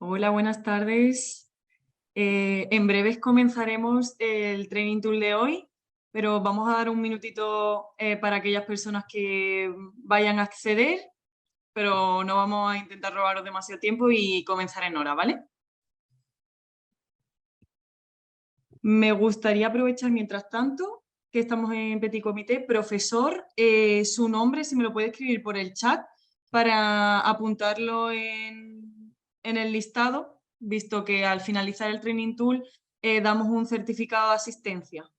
Hola, buenas tardes. En breves comenzaremos el Training Tool de hoy, pero vamos a dar un minutito para aquellas personas que vayan a acceder, pero no vamos a intentar robaros demasiado tiempo y comenzar en hora, ¿vale? Me gustaría aprovechar mientras tanto que estamos en Petit Comité. Profesor, su nombre, si me lo puede escribir por el chat para apuntarlo en el listado, visto que al finalizar el Training Tool damos un certificado de asistencia.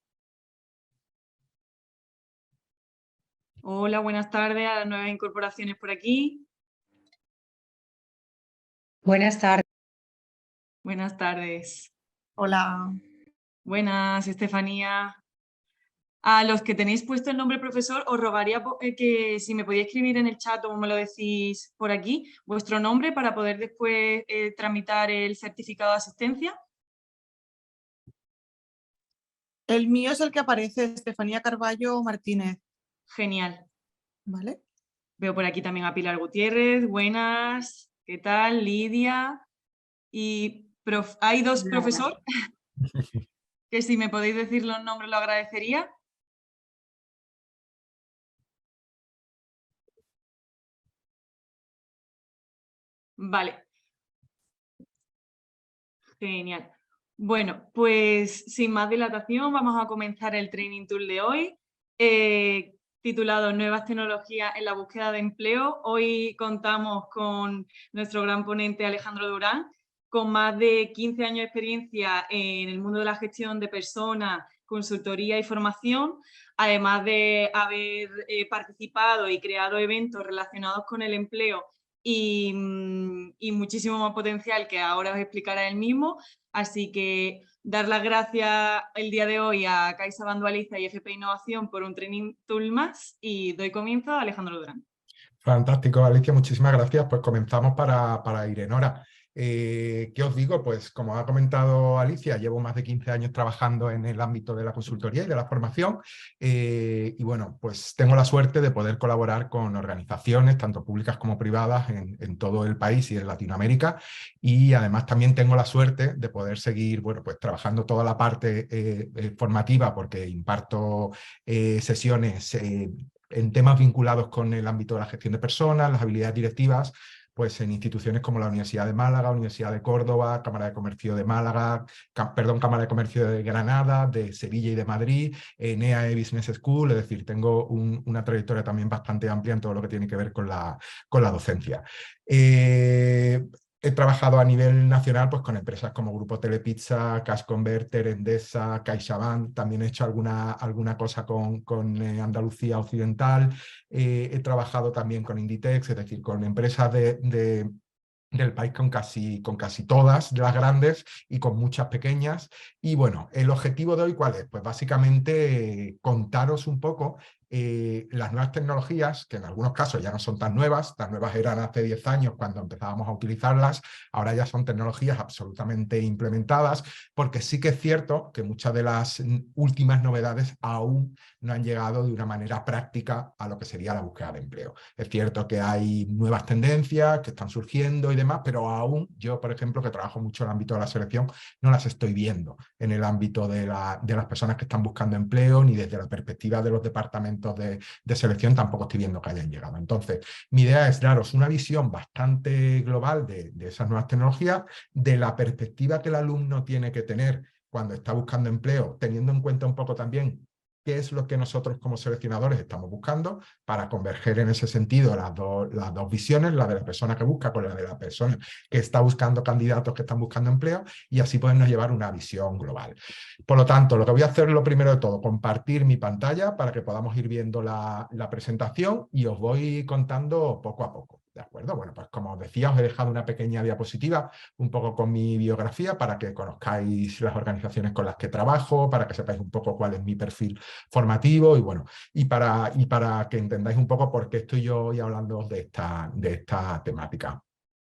Hola, buenas tardes a las nuevas incorporaciones por aquí. Buenas tardes. Buenas tardes. Hola. Buenas, Estefanía. A los que tenéis puesto el nombre profesor, os rogaría que si me podéis escribir en el chat o me lo decís por aquí, vuestro nombre para poder después tramitar el certificado de asistencia. El mío es el que aparece, Estefanía Carballo Martínez. Genial. ¿Vale? Veo por aquí también a Pilar Gutiérrez. Buenas. ¿Qué tal? Lidia. Y hay dos profesores que si me podéis decir los nombres lo agradecería. Vale. Genial. Bueno, pues sin más dilatación vamos a comenzar el Training Tool de hoy, titulado Nuevas tecnologías en la búsqueda de empleo. Hoy contamos con nuestro gran ponente Alejandro Durán, con más de 15 años de experiencia en el mundo de la gestión de personas, consultoría y formación, además de haber participado y creado eventos relacionados con el empleo y muchísimo más potencial que ahora os explicará él mismo. Así que dar las gracias el día de hoy a Caixa Bandualiza y FP Innovación por un Training Tool más y doy comienzo a Alejandro Durán. Fantástico, Alicia, muchísimas gracias. Pues comenzamos para ir en hora. ¿Qué os digo? Pues como ha comentado Alicia, llevo más de 15 años trabajando en el ámbito de la consultoría y de la formación y bueno, pues tengo la suerte de poder colaborar con organizaciones, tanto públicas como privadas, en todo el país y en Latinoamérica, y además también tengo la suerte de poder seguir, bueno, pues trabajando toda la parte formativa, porque imparto sesiones en temas vinculados con el ámbito de la gestión de personas, las habilidades directivas, pues en instituciones como la Universidad de Málaga, Universidad de Córdoba, Cámara de Comercio de Málaga, Cámara de Comercio de Granada, de Sevilla y de Madrid, NEAE Business School, es decir, tengo una trayectoria también bastante amplia en todo lo que tiene que ver con la docencia. He trabajado a nivel nacional pues, con empresas como Grupo Telepizza, Cash Converter, Endesa, CaixaBank. También he hecho alguna cosa con Andalucía Occidental. He trabajado también con Inditex, es decir, con empresas del país con casi todas las grandes y con muchas pequeñas. Y bueno, el objetivo de hoy, ¿cuál es? Pues básicamente contaros un poco las nuevas tecnologías, que en algunos casos ya no son tan nuevas eran hace 10 años cuando empezábamos a utilizarlas, ahora ya son tecnologías absolutamente implementadas, porque sí que es cierto que muchas de las últimas novedades aún no han llegado de una manera práctica a lo que sería la búsqueda de empleo. Es cierto que hay nuevas tendencias que están surgiendo y demás, pero aún yo, por ejemplo, que trabajo mucho en el ámbito de la selección, no las estoy viendo en el ámbito de las personas que están buscando empleo, ni desde la perspectiva de los departamentos de selección tampoco estoy viendo que hayan llegado. Entonces, mi idea es daros una visión bastante global de esas nuevas tecnologías, de la perspectiva que el alumno tiene que tener cuando está buscando empleo, teniendo en cuenta un poco también qué es lo que nosotros como seleccionadores estamos buscando para converger en ese sentido las dos visiones, la de la persona que busca con la de la persona que está buscando candidatos que están buscando empleo, y así podernos llevar una visión global. Por lo tanto, lo que voy a hacer lo primero de todo, compartir mi pantalla para que podamos ir viendo la presentación y os voy contando poco a poco. ¿De acuerdo? Bueno, pues como os decía, os he dejado una pequeña diapositiva un poco con mi biografía para que conozcáis las organizaciones con las que trabajo, para que sepáis un poco cuál es mi perfil formativo y bueno, y para que entendáis un poco por qué estoy yo hoy hablando de esta temática.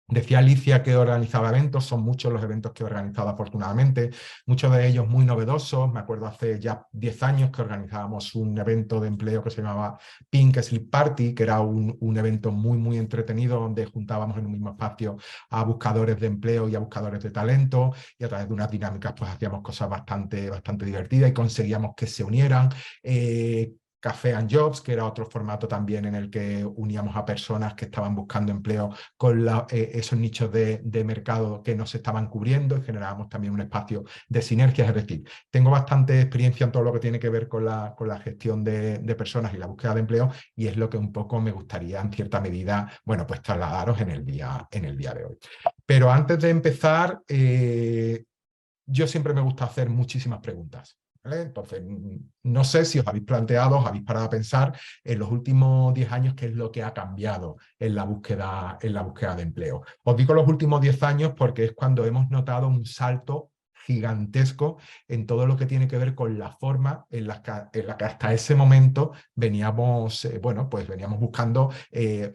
Decía Alicia que organizaba eventos, son muchos los eventos que he organizado afortunadamente, muchos de ellos muy novedosos. Me acuerdo hace ya 10 años que organizábamos un evento de empleo que se llamaba Pink Slip Party, que era un evento muy entretenido donde juntábamos en un mismo espacio a buscadores de empleo y a buscadores de talento, y a través de unas dinámicas pues hacíamos cosas bastante divertidas y conseguíamos que se unieran. Café and Jobs, que era otro formato también en el que uníamos a personas que estaban buscando empleo con esos nichos de mercado que nos estaban cubriendo, y generábamos también un espacio de sinergias. Es decir, tengo bastante experiencia en todo lo que tiene que ver con la gestión de personas y la búsqueda de empleo, y es lo que un poco me gustaría en cierta medida, bueno, pues trasladaros en el día de hoy. Pero antes de empezar, yo siempre me gusta hacer muchísimas preguntas. ¿Vale? Entonces, no sé si os habéis planteado, os habéis parado a pensar en los últimos 10 años qué es lo que ha cambiado en la búsqueda de empleo. Os digo los últimos 10 años porque es cuando hemos notado un salto gigantesco en todo lo que tiene que ver con la forma en la que hasta ese momento veníamos, bueno, pues veníamos buscando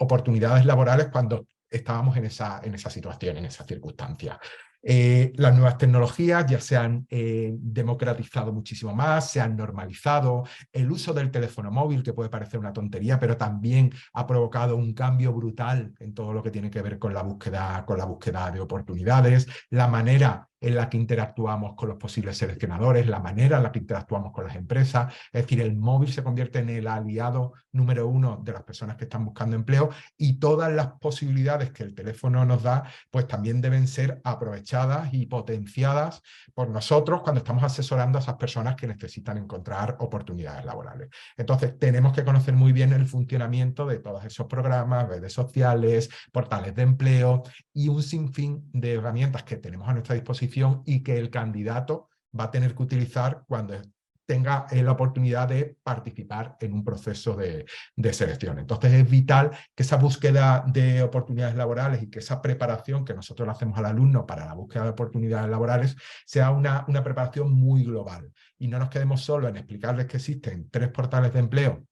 oportunidades laborales cuando estábamos en esa situación, en esa circunstancia. Las nuevas tecnologías ya se han democratizado muchísimo más, se han normalizado. El uso del teléfono móvil, que puede parecer una tontería, pero también ha provocado un cambio brutal en todo lo que tiene que ver con la búsqueda de oportunidades, la manera en la que interactuamos con los posibles seleccionadores, la manera en la que interactuamos con las empresas. Es decir, el móvil se convierte en el aliado número uno de las personas que están buscando empleo, y todas las posibilidades que el teléfono nos da pues también deben ser aprovechadas y potenciadas por nosotros cuando estamos asesorando a esas personas que necesitan encontrar oportunidades laborales. Entonces, tenemos que conocer muy bien el funcionamiento de todos esos programas, redes sociales, portales de empleo y un sinfín de herramientas que tenemos a nuestra disposición y que el candidato va a tener que utilizar cuando tenga la oportunidad de participar en un proceso de selección. Entonces es vital que esa búsqueda de oportunidades laborales y que esa preparación que nosotros le hacemos al alumno para la búsqueda de oportunidades laborales sea una preparación muy global, y no nos quedemos solo en explicarles que existen 3 portales de empleo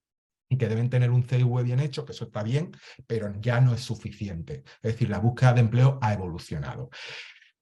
y que deben tener un CV bien hecho, que eso está bien, pero ya no es suficiente. Es decir, la búsqueda de empleo ha evolucionado.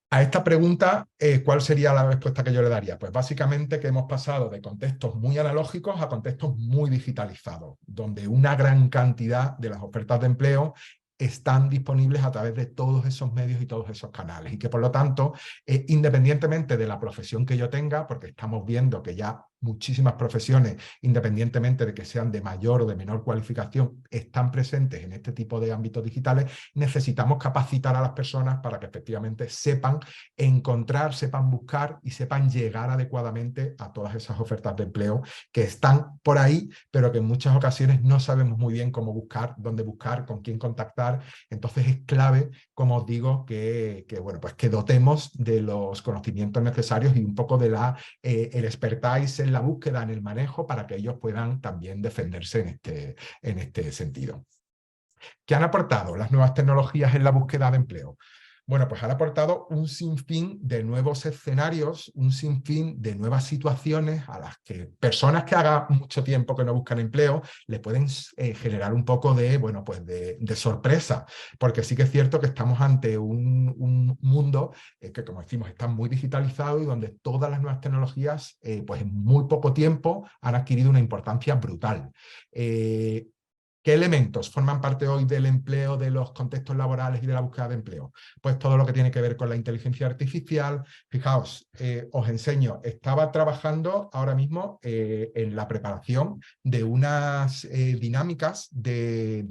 A esta pregunta, ¿cuál sería la respuesta que yo le daría? Pues básicamente que hemos pasado de contextos muy analógicos a contextos muy digitalizados, donde una gran cantidad de las ofertas de empleo están disponibles a través de todos esos medios y todos esos canales, y que por lo tanto, independientemente de la profesión que yo tenga, porque estamos viendo que ya muchísimas profesiones, independientemente de que sean de mayor o de menor cualificación, están presentes en este tipo de ámbitos digitales, necesitamos capacitar a las personas para que efectivamente sepan encontrar, sepan buscar y sepan llegar adecuadamente a todas esas ofertas de empleo que están por ahí, pero que en muchas ocasiones no sabemos muy bien cómo buscar, dónde buscar, con quién contactar. Entonces es clave, como os digo, que bueno, pues que dotemos de los conocimientos necesarios y un poco de el expertise en la búsqueda, en el manejo, para que ellos puedan también defenderse en este sentido. ¿Qué han aportado las nuevas tecnologías en la búsqueda de empleo? Bueno, pues han aportado un sinfín de nuevos escenarios, un sinfín de nuevas situaciones a las que personas que hagan mucho tiempo que no buscan empleo le pueden generar un poco de, bueno, pues de sorpresa, porque sí que es cierto que estamos ante un mundo que, como decimos, está muy digitalizado y donde todas las nuevas tecnologías, pues en muy poco tiempo han adquirido una importancia brutal. ¿Qué elementos forman parte hoy del empleo, de los contextos laborales y de la búsqueda de empleo? Pues todo lo que tiene que ver con la inteligencia artificial. Fijaos, os enseño, estaba trabajando ahora mismo en la preparación de unas dinámicas de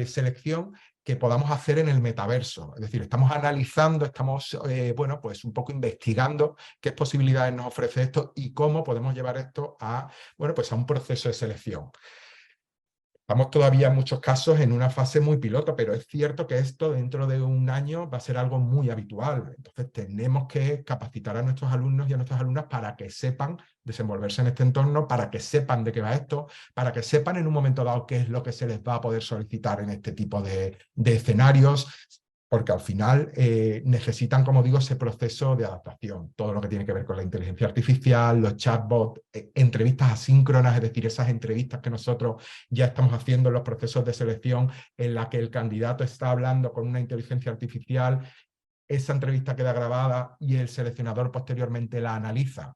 selección que podamos hacer en el metaverso. Es decir, estamos analizando, estamos, bueno, pues un poco investigando qué posibilidades nos ofrece esto y cómo podemos llevar esto a, bueno, pues a un proceso de selección. Estamos todavía en muchos casos en una fase muy piloto, pero es cierto que esto dentro de un año va a ser algo muy habitual. Entonces tenemos que capacitar a nuestros alumnos y a nuestras alumnas para que sepan desenvolverse en este entorno, para que sepan de qué va esto, para que sepan en un momento dado qué es lo que se les va a poder solicitar en este tipo de escenarios. porque al final necesitan, como digo, ese proceso de adaptación. Todo lo que tiene que ver con la inteligencia artificial, los chatbots, entrevistas asíncronas, es decir, esas entrevistas que nosotros ya estamos haciendo en los procesos de selección, en la que el candidato está hablando con una inteligencia artificial, esa entrevista queda grabada y el seleccionador posteriormente la analiza.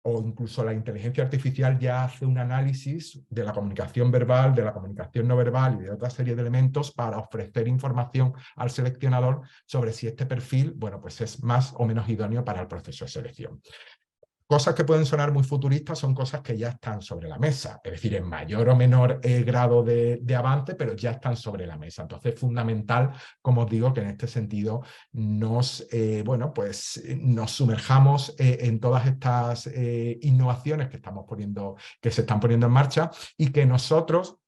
O incluso la inteligencia artificial ya hace un análisis de la comunicación verbal, de la comunicación no verbal y de otra serie de elementos para ofrecer información al seleccionador sobre si este perfil, bueno, pues es más o menos idóneo para el proceso de selección. Cosas que pueden sonar muy futuristas son cosas que ya están sobre la mesa, es decir, en mayor o menor grado de avance, pero ya están sobre la mesa. Entonces es fundamental, como os digo, que en este sentido nos, bueno, pues, nos sumerjamos en todas estas innovaciones que se están poniendo en marcha y que nosotros,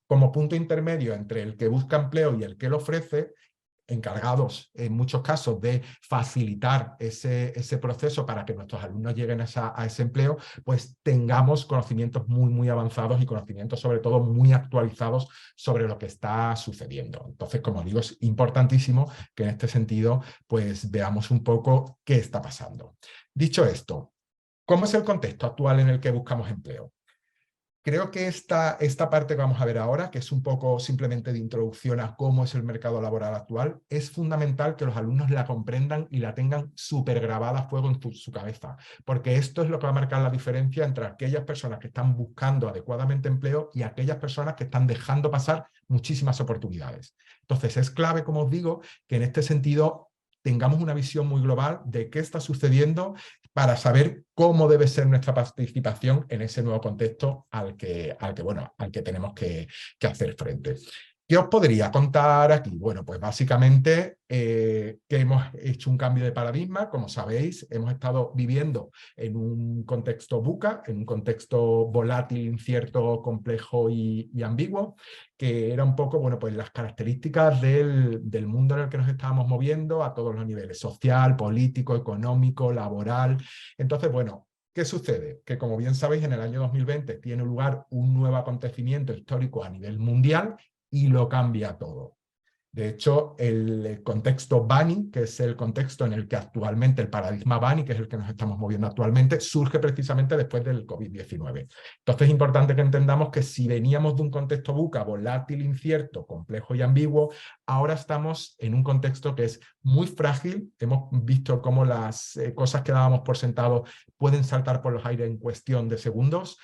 como punto intermedio entre el que busca empleo y el que lo ofrece, encargados en muchos casos de facilitar ese proceso para que nuestros alumnos lleguen a ese empleo, pues tengamos conocimientos muy avanzados y conocimientos sobre todo muy actualizados sobre lo que está sucediendo. Entonces, como digo, es importantísimo que en este sentido pues veamos un poco qué está pasando. Dicho esto, ¿cómo es el contexto actual en el que buscamos empleo? Creo que esta parte que vamos a ver ahora, que es un poco simplemente de introducción a cómo es el mercado laboral actual, es fundamental que los alumnos la comprendan y la tengan súper grabada a fuego en su cabeza, porque esto es lo que va a marcar la diferencia entre aquellas personas que están buscando adecuadamente empleo y aquellas personas que están dejando pasar muchísimas oportunidades. Entonces es clave, como os digo, que en este sentido tengamos una visión muy global de qué está sucediendo para saber cómo debe ser nuestra participación en ese nuevo contexto al que tenemos que hacer frente. ¿Qué os podría contar aquí? Bueno, pues básicamente que hemos hecho un cambio de paradigma. Como sabéis, hemos estado viviendo en un contexto VUCA, en un contexto volátil, incierto, complejo y ambiguo, que era un poco, bueno, pues las características del mundo en el que nos estábamos moviendo a todos los niveles, social, político, económico, laboral. Entonces, bueno, ¿qué sucede? Que, como bien sabéis, en el año 2020 tiene lugar un nuevo acontecimiento histórico a nivel mundial y lo cambia todo. De hecho, el contexto Bunny, que es el contexto en el que actualmente, el paradigma Bunny, que es el que nos estamos moviendo actualmente, surge precisamente después del COVID-19. Entonces es importante que entendamos que si veníamos de un contexto VUCA volátil, incierto, complejo y ambiguo, ahora estamos en un contexto que es muy frágil. Hemos visto cómo las cosas que dábamos por sentado pueden saltar por los aires en cuestión de segundos.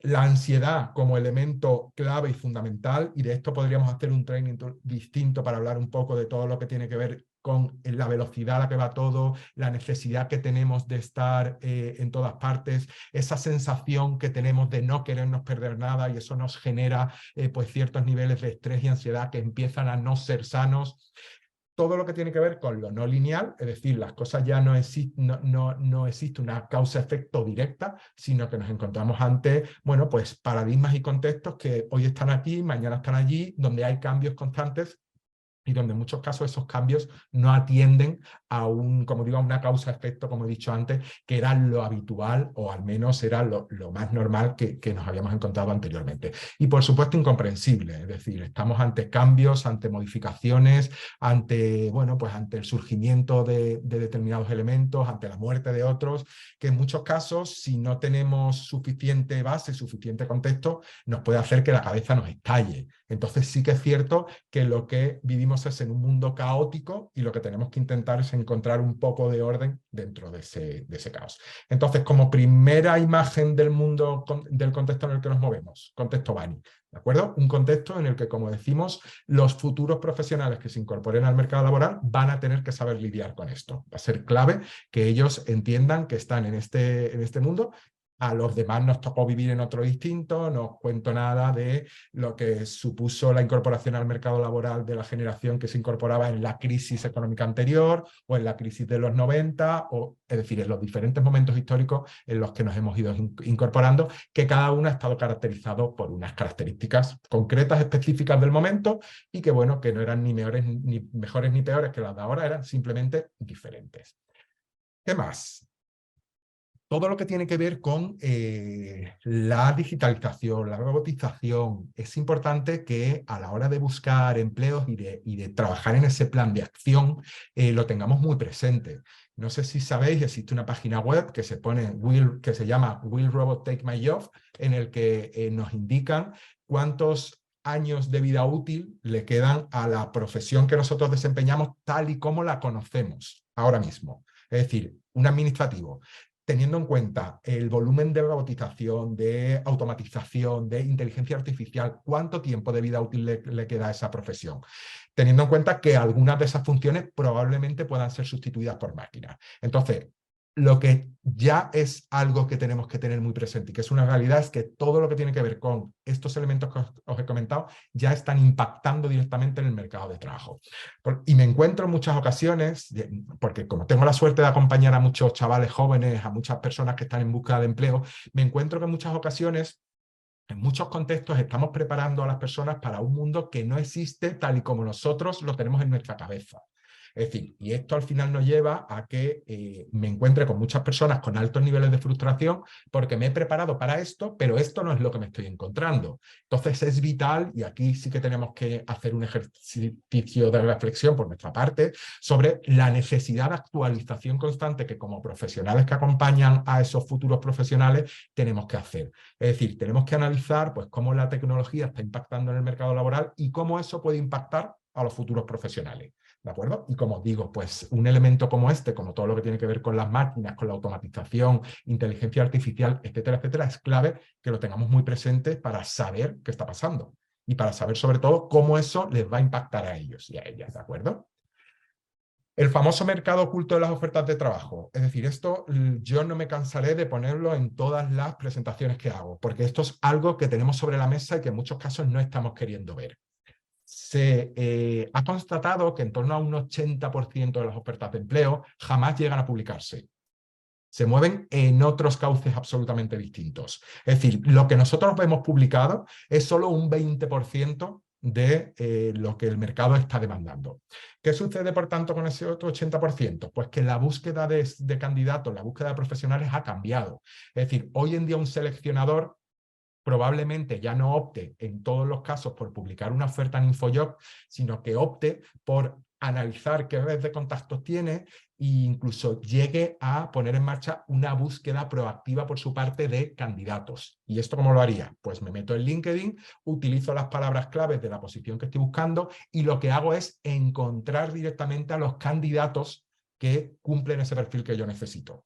La ansiedad como elemento clave y fundamental, y de esto podríamos hacer un training distinto para hablar un poco de todo lo que tiene que ver con la velocidad a la que va todo, la necesidad que tenemos de estar en todas partes, esa sensación que tenemos de no querernos perder nada, y eso nos genera pues ciertos niveles de estrés y ansiedad que empiezan a no ser sanos. Todo lo que tiene que ver con lo no lineal, es decir, las cosas ya no existe una causa-efecto directa, sino que nos encontramos ante, bueno, pues paradigmas y contextos que hoy están aquí, mañana están allí, donde hay cambios constantes y donde en muchos casos esos cambios no atienden a como digo, a una causa-efecto, como he dicho antes, que era lo habitual, o al menos era lo más normal que nos habíamos encontrado anteriormente. Y por supuesto incomprensible, es decir, estamos ante cambios, ante modificaciones, ante, bueno, pues ante el surgimiento de determinados elementos, ante la muerte de otros, que en muchos casos, si no tenemos suficiente base, suficiente contexto, nos puede hacer que la cabeza nos estalle. Entonces sí que es cierto que lo que vivimos es en un mundo caótico y lo que tenemos que intentar es encontrar un poco de orden dentro de ese caos. Entonces, como primera imagen del mundo, del contexto en el que nos movemos, contexto Bunny, ¿de acuerdo? Un contexto en el que, como decimos, los futuros profesionales que se incorporen al mercado laboral van a tener que saber lidiar con esto. Va a ser clave que ellos entiendan que están en este mundo. A los demás nos tocó vivir en otro distinto, no os cuento nada de lo que supuso la incorporación al mercado laboral de la generación que se incorporaba en la crisis económica anterior o en la crisis de los 90, es decir, en los diferentes momentos históricos en los que nos hemos ido incorporando, que cada uno ha estado caracterizado por unas características concretas, específicas del momento, y que, bueno, que no eran ni mejores ni peores que las de ahora, eran simplemente diferentes. ¿Qué más? todo lo que tiene que ver con la digitalización, la robotización. Es importante que a la hora de buscar empleos y de trabajar en ese plan de acción lo tengamos muy presente. No sé si sabéis, existe una página web que se llama Will Robot Take My Job, en el que nos indican cuántos años de vida útil le quedan a la profesión que nosotros desempeñamos tal y como la conocemos ahora mismo. Es decir, un administrativo, teniendo en cuenta el volumen de robotización, de automatización, de inteligencia artificial, ¿cuánto tiempo de vida útil le queda a esa profesión? Teniendo en cuenta que algunas de esas funciones probablemente puedan ser sustituidas por máquinas. Entonces, lo que ya es algo que tenemos que tener muy presente y que es una realidad es que todo lo que tiene que ver con estos elementos que os he comentado ya están impactando directamente en el mercado de trabajo. Y me encuentro en muchas ocasiones, porque como tengo la suerte de acompañar a muchos chavales jóvenes, a muchas personas que están en búsqueda de empleo, me encuentro que en muchas ocasiones, en muchos contextos, estamos preparando a las personas para un mundo que no existe tal y como nosotros lo tenemos en nuestra cabeza. Es decir, y esto al final nos lleva a que me encuentre con muchas personas con altos niveles de frustración porque me he preparado para esto, pero esto no es lo que me estoy encontrando. Entonces es vital, y aquí sí que tenemos que hacer un ejercicio de reflexión por nuestra parte, sobre la necesidad de actualización constante que como profesionales que acompañan a esos futuros profesionales tenemos que hacer. Es decir, tenemos que analizar pues, cómo la tecnología está impactando en el mercado laboral y cómo eso puede impactar a los futuros profesionales. ¿De acuerdo? Y como digo, pues un elemento como este, como todo lo que tiene que ver con las máquinas, con la automatización, inteligencia artificial, etcétera, etcétera, es clave que lo tengamos muy presente para saber qué está pasando y para saber sobre todo cómo eso les va a impactar a ellos y a ellas, ¿de acuerdo? El famoso mercado oculto de las ofertas de trabajo. Es decir, esto yo no me cansaré de ponerlo en todas las presentaciones que hago, porque esto es algo que tenemos sobre la mesa y que en muchos casos no estamos queriendo ver. Se ha constatado que en torno a un 80% de las ofertas de empleo jamás llegan a publicarse. Se mueven en otros cauces absolutamente distintos. Es decir, lo que nosotros vemos publicado es solo un 20% de lo que el mercado está demandando. ¿Qué sucede, por tanto, con ese otro 80%? Pues que la búsqueda de candidatos, la búsqueda de profesionales ha cambiado. Es decir, hoy en día un seleccionador probablemente ya no opte en todos los casos por publicar una oferta en InfoJob, sino que opte por analizar qué red de contactos tiene e incluso llegue a poner en marcha una búsqueda proactiva por su parte de candidatos. ¿Y esto cómo lo haría? Pues me meto en LinkedIn, utilizo las palabras claves de la posición que estoy buscando y lo que hago es encontrar directamente a los candidatos que cumplen ese perfil que yo necesito.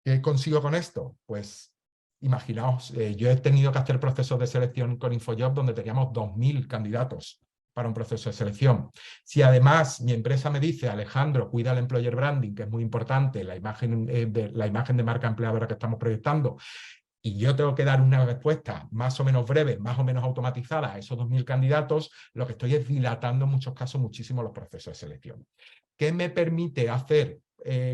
¿Qué consigo con esto? Pues imaginaos, yo he tenido que hacer procesos de selección con InfoJob donde teníamos 2000 candidatos para un proceso de selección. Si además mi empresa me dice, Alejandro, cuida el employer branding, que es muy importante, la imagen de marca empleadora que estamos proyectando, y yo tengo que dar una respuesta más o menos breve, más o menos automatizada a esos 2000 candidatos, lo que estoy es dilatando en muchos casos muchísimo los procesos de selección. ¿Qué me permite hacer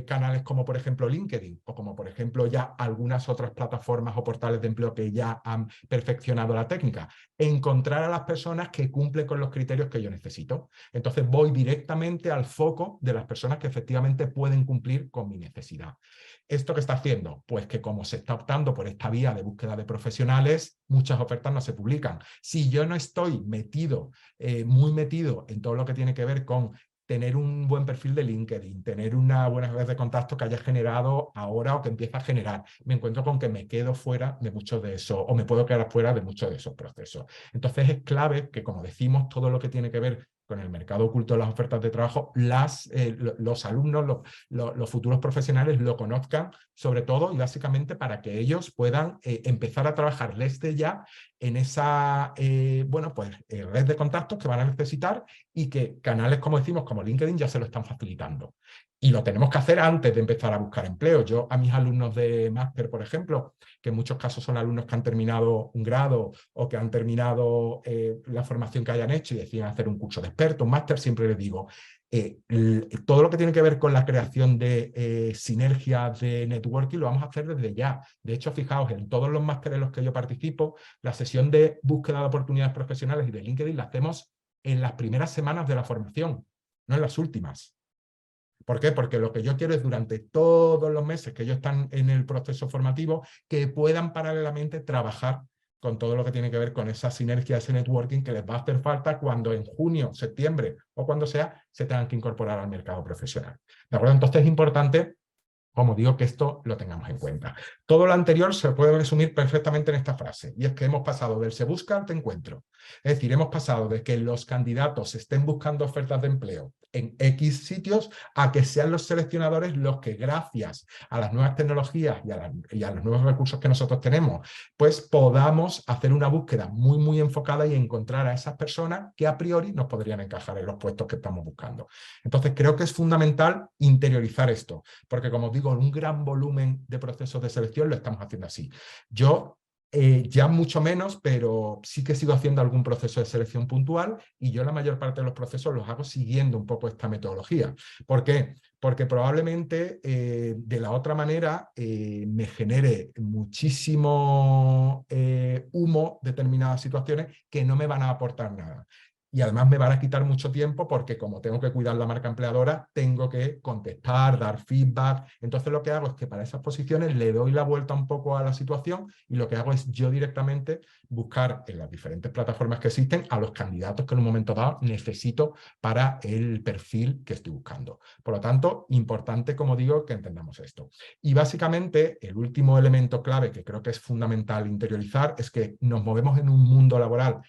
canales como por ejemplo LinkedIn o como por ejemplo ya algunas otras plataformas o portales de empleo que ya han perfeccionado la técnica? Encontrar a las personas que cumplen con los criterios que yo necesito. Entonces voy directamente al foco de las personas que efectivamente pueden cumplir con mi necesidad. ¿Esto qué está haciendo? Pues que como se está optando por esta vía de búsqueda de profesionales, muchas ofertas no se publican. Si yo no estoy metido, muy metido en todo lo que tiene que ver con tener un buen perfil de LinkedIn, tener una buena red de contactos que haya generado ahora o que empieza a generar, me encuentro con que me quedo fuera de muchos de esos, o me puedo quedar fuera de muchos de esos procesos. Entonces es clave que, como decimos, todo lo que tiene que ver con el mercado oculto de las ofertas de trabajo, los alumnos, los futuros profesionales lo conozcan, sobre todo y básicamente para que ellos puedan empezar a trabajar desde ya en esa red de contactos que van a necesitar y que canales, como decimos, como LinkedIn ya se lo están facilitando. Y lo tenemos que hacer antes de empezar a buscar empleo. Yo a mis alumnos de máster, por ejemplo, que en muchos casos son alumnos que han terminado un grado o que han terminado la formación que hayan hecho y deciden hacer un curso de experto, un máster, siempre les digo, todo lo que tiene que ver con la creación de sinergias de networking lo vamos a hacer desde ya. De hecho, fijaos, en todos los másteres en los que yo participo, la sesión de búsqueda de oportunidades profesionales y de LinkedIn la hacemos en las primeras semanas de la formación, no en las últimas. ¿Por qué? Porque lo que yo quiero es durante todos los meses que ellos están en el proceso formativo, que puedan paralelamente trabajar con todo lo que tiene que ver con esa sinergia, ese networking que les va a hacer falta cuando en junio, septiembre o cuando sea, se tengan que incorporar al mercado profesional. ¿De acuerdo? Entonces es importante, como digo, que esto lo tengamos en cuenta. Todo lo anterior se puede resumir perfectamente en esta frase, y es que hemos pasado del se busca al te encuentro. Es decir, hemos pasado de que los candidatos estén buscando ofertas de empleo en X sitios a que sean los seleccionadores los que, gracias a las nuevas tecnologías y a los nuevos recursos que nosotros tenemos, pues podamos hacer una búsqueda muy, muy enfocada y encontrar a esas personas que a priori nos podrían encajar en los puestos que estamos buscando. Entonces, creo que es fundamental interiorizar esto, porque como os digo, un gran volumen de procesos de selección lo estamos haciendo así. Yo ya mucho menos, pero sí que sigo haciendo algún proceso de selección puntual y yo la mayor parte de los procesos los hago siguiendo un poco esta metodología. ¿Por qué? Porque probablemente de la otra manera me genere muchísimo humo determinadas situaciones que no me van a aportar nada. Y además me van a quitar mucho tiempo porque como tengo que cuidar la marca empleadora, tengo que contestar, dar feedback. Entonces lo que hago es que para esas posiciones le doy la vuelta un poco a la situación y lo que hago es yo directamente buscar en las diferentes plataformas que existen a los candidatos que en un momento dado necesito para el perfil que estoy buscando. Por lo tanto, importante, como digo, que entendamos esto. Y básicamente el último elemento clave que creo que es fundamental interiorizar es que nos movemos en un mundo laboral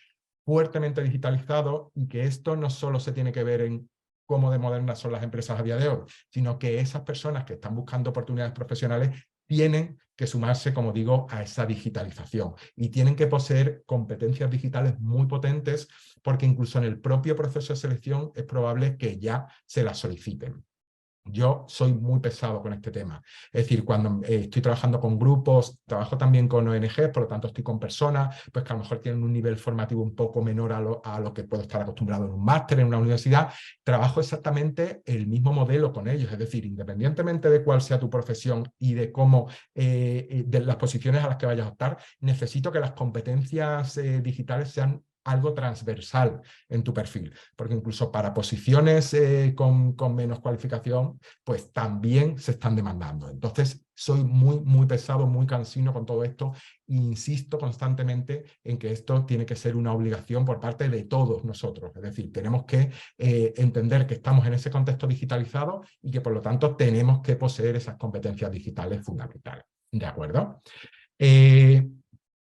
fuertemente digitalizado y que esto no solo se tiene que ver en cómo de modernas son las empresas a día de hoy, sino que esas personas que están buscando oportunidades profesionales tienen que sumarse, como digo, a esa digitalización y tienen que poseer competencias digitales muy potentes porque incluso en el propio proceso de selección es probable que ya se las soliciten. Yo soy muy pesado con este tema. Es decir, cuando estoy trabajando con grupos, trabajo también con ONGs, por lo tanto estoy con personas pues que a lo mejor tienen un nivel formativo un poco menor a lo que puedo estar acostumbrado en un máster, en una universidad. Trabajo exactamente el mismo modelo con ellos. Es decir, independientemente de cuál sea tu profesión y de cómo, de las posiciones a las que vayas a optar, necesito que las competencias digitales sean algo transversal en tu perfil, porque incluso para posiciones con menos cualificación, pues también se están demandando. Entonces, soy muy, muy pesado, muy cansino con todo esto e insisto constantemente en que esto tiene que ser una obligación por parte de todos nosotros. Es decir, tenemos que entender que estamos en ese contexto digitalizado y que por lo tanto tenemos que poseer esas competencias digitales fundamentales. ¿De acuerdo?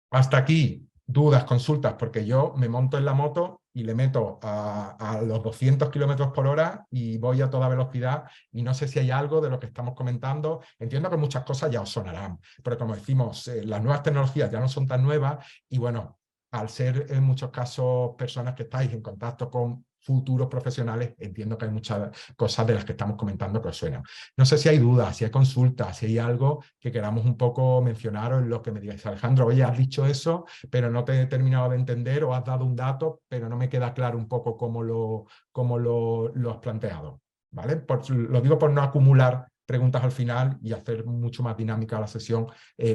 Hasta aquí. Dudas, consultas, porque yo me monto en la moto y le meto a los 200 kilómetros por hora y voy a toda velocidad y no sé si hay algo de lo que estamos comentando. Entiendo que muchas cosas ya os sonarán, pero como decimos, las nuevas tecnologías ya no son tan nuevas y bueno, al ser en muchos casos personas que estáis en contacto con futuros profesionales, entiendo que hay muchas cosas de las que estamos comentando que os suenan. No sé si hay dudas, si hay consultas, si hay algo que queramos un poco mencionar o en lo que me digáis, Alejandro, oye, has dicho eso, pero no te he terminado de entender o has dado un dato, pero no me queda claro un poco cómo lo has planteado. ¿Vale? Lo digo por no acumular preguntas al final y hacer mucho más dinámica la sesión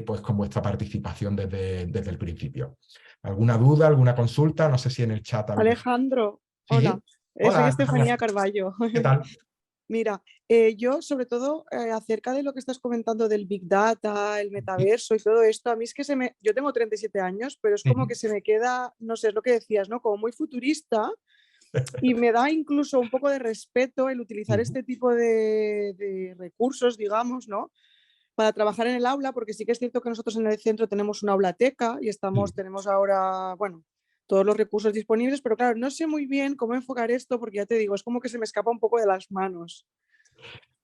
pues con vuestra participación desde el principio. ¿Alguna duda, alguna consulta? No sé si en el chat... Alejandro, ¿Sí? hola, soy Hola, Estefanía Carballo. ¿qué tal? Mira, yo sobre todo acerca de lo que estás comentando del Big Data, el metaverso y todo esto, a mí es que yo tengo 37 años, pero es como que se me queda, no sé, es lo que decías, ¿no? Como muy futurista y me da incluso un poco de respeto el utilizar este tipo de recursos, digamos, ¿no? Para trabajar en el aula, porque sí que es cierto que nosotros en el centro tenemos una aulateca y tenemos ahora, bueno, todos los recursos disponibles, pero claro, no sé muy bien cómo enfocar esto porque ya te digo, es como que se me escapa un poco de las manos.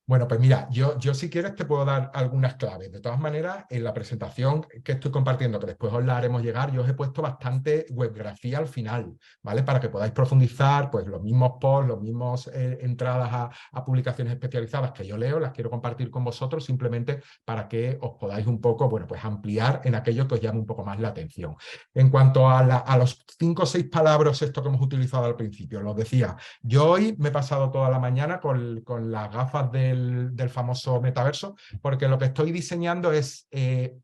Bueno, pues mira, yo si quieres te puedo dar algunas claves. De todas maneras, en la presentación que estoy compartiendo, que después os la haremos llegar, yo os he puesto bastante webgrafía al final, ¿vale? Para que podáis profundizar, pues los mismos posts, los mismos entradas a publicaciones especializadas que yo leo, las quiero compartir con vosotros simplemente para que os podáis un poco, bueno, pues ampliar en aquello que os llame un poco más la atención. En cuanto a los 5 o 6 palabras, esto que hemos utilizado al principio, lo decía, yo hoy me he pasado toda la mañana con las gafas de del famoso metaverso, porque lo que estoy diseñando es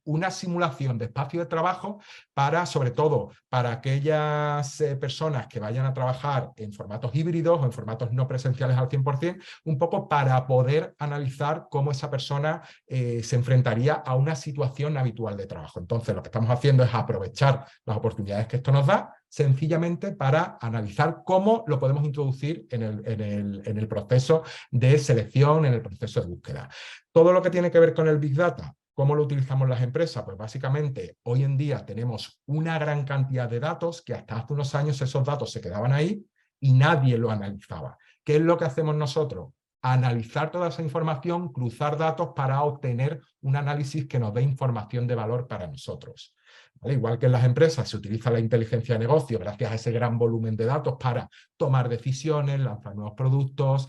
una simulación de espacio de trabajo para, sobre todo, para aquellas personas que vayan a trabajar en formatos híbridos o en formatos no presenciales al 100%, un poco para poder analizar cómo esa persona se enfrentaría a una situación habitual de trabajo. Entonces, lo que estamos haciendo es aprovechar las oportunidades que esto nos da, sencillamente para analizar cómo lo podemos introducir en el proceso de selección, en el proceso de búsqueda. Todo lo que tiene que ver con el Big Data, ¿cómo lo utilizamos las empresas? Pues básicamente hoy en día tenemos una gran cantidad de datos que hasta hace unos años esos datos se quedaban ahí y nadie lo analizaba. ¿Qué es lo que hacemos nosotros? Analizar toda esa información, cruzar datos para obtener un análisis que nos dé información de valor para nosotros. ¿Vale? Igual que en las empresas se utiliza la inteligencia de negocio gracias a ese gran volumen de datos para tomar decisiones, lanzar nuevos productos,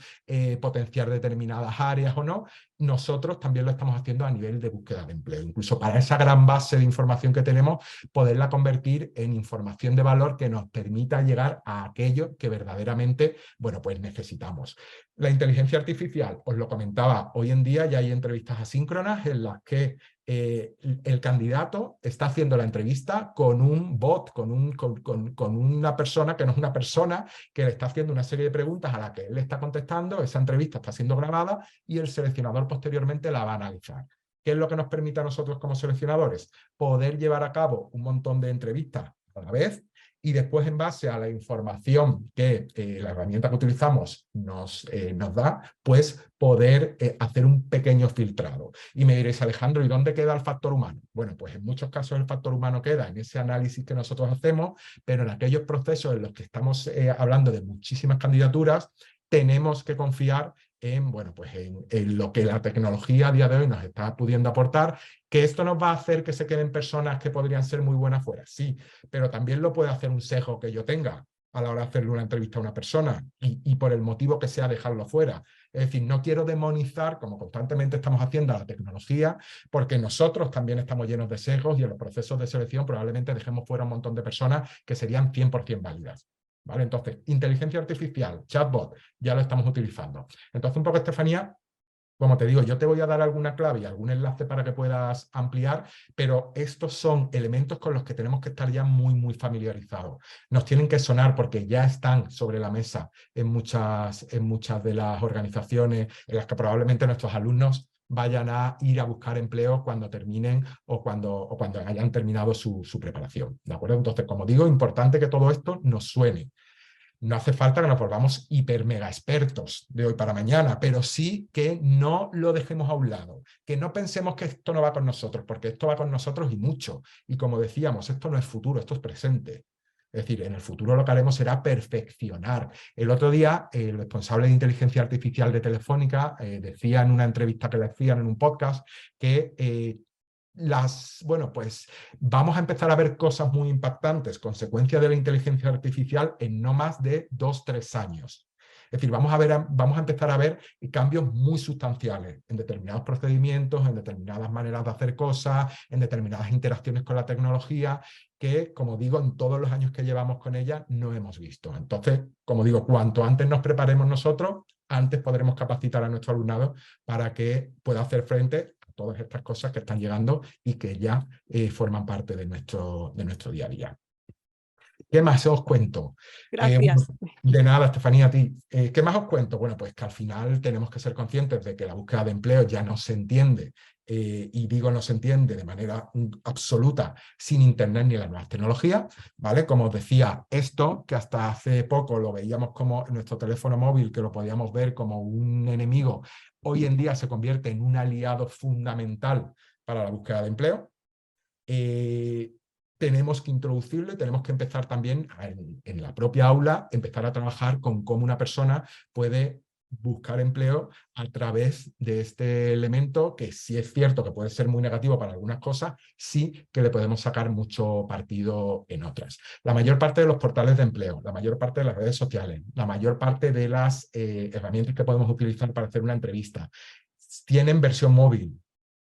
potenciar determinadas áreas o no, nosotros también lo estamos haciendo a nivel de búsqueda de empleo. Incluso para esa gran base de información que tenemos, poderla convertir en información de valor que nos permita llegar a aquello que verdaderamente, bueno, pues necesitamos. La inteligencia artificial, os lo comentaba, hoy en día ya hay entrevistas asíncronas en las que el candidato está haciendo la entrevista con un bot, con una persona que no es una persona, que le está haciendo una serie de preguntas a las que él le está contestando, esa entrevista está siendo grabada y el seleccionador posteriormente la va a analizar. ¿Qué es lo que nos permite a nosotros como seleccionadores? Poder llevar a cabo un montón de entrevistas a la vez y después, en base a la información que la herramienta que utilizamos nos da, pues poder hacer un pequeño filtrado. Y me diréis, Alejandro, ¿y dónde queda el factor humano? Bueno, pues en muchos casos el factor humano queda en ese análisis que nosotros hacemos, pero en aquellos procesos en los que estamos hablando de muchísimas candidaturas, tenemos que confiar en, bueno, pues en lo que la tecnología a día de hoy nos está pudiendo aportar, que esto nos va a hacer que se queden personas que podrían ser muy buenas fuera, sí, pero también lo puede hacer un sesgo que yo tenga a la hora de hacerle una entrevista a una persona y por el motivo que sea dejarlo fuera. Es decir, no quiero demonizar, como constantemente estamos haciendo, a la tecnología, porque nosotros también estamos llenos de sesgos y en los procesos de selección probablemente dejemos fuera un montón de personas que serían 100% válidas. ¿Vale? Entonces, inteligencia artificial, chatbot, ya lo estamos utilizando. Entonces, un poco, Estefanía, como te digo, yo te voy a dar alguna clave y algún enlace para que puedas ampliar, pero estos son elementos con los que tenemos que estar ya muy, muy familiarizados. Nos tienen que sonar porque ya están sobre la mesa en muchas de las organizaciones en las que probablemente nuestros alumnos vayan a ir a buscar empleo cuando terminen o cuando hayan terminado su preparación. ¿De acuerdo? Entonces, como digo, importante que todo esto nos suene. No hace falta que nos volvamos hiper mega expertos de hoy para mañana, pero sí que no lo dejemos a un lado, que no pensemos que esto no va con nosotros, porque esto va con nosotros y mucho. Y como decíamos, esto no es futuro, esto es presente. Es decir, en el futuro lo que haremos será perfeccionar. El otro día, el responsable de inteligencia artificial de Telefónica decía en una entrevista que le hacían en un podcast que bueno, pues vamos a empezar a ver cosas muy impactantes, consecuencia de la inteligencia artificial en no más de 2-3 años. Es decir, vamos a empezar a ver cambios muy sustanciales en determinados procedimientos, en determinadas maneras de hacer cosas, en determinadas interacciones con la tecnología, que, como digo, en todos los años que llevamos con ella no hemos visto. Entonces, como digo, cuanto antes nos preparemos nosotros, antes podremos capacitar a nuestro alumnado para que pueda hacer frente a todas estas cosas que están llegando y que ya forman parte de nuestro día a día. ¿Qué más os cuento? Gracias. De nada, Estefanía, a ti. ¿Qué más os cuento? Bueno, pues que al final tenemos que ser conscientes de que la búsqueda de empleo ya no se entiende, y digo no se entiende de manera absoluta sin Internet ni las nuevas tecnologías, ¿vale? Como os decía, esto que hasta hace poco lo veíamos como nuestro teléfono móvil, que lo podíamos ver como un enemigo, hoy en día se convierte en un aliado fundamental para la búsqueda de empleo. Tenemos que introducirlo y tenemos que empezar también en la propia aula, empezar a trabajar con cómo una persona puede buscar empleo a través de este elemento, que sí es cierto que puede ser muy negativo para algunas cosas, sí que le podemos sacar mucho partido en otras. La mayor parte de los portales de empleo, la mayor parte de las redes sociales, la mayor parte de las herramientas que podemos utilizar para hacer una entrevista, tienen versión móvil.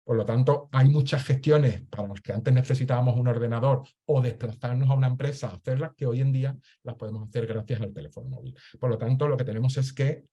Por lo tanto, hay muchas gestiones para las que antes necesitábamos un ordenador o desplazarnos a una empresa a hacerlas, que hoy en día las podemos hacer gracias al teléfono móvil. Por lo tanto, lo que tenemos es que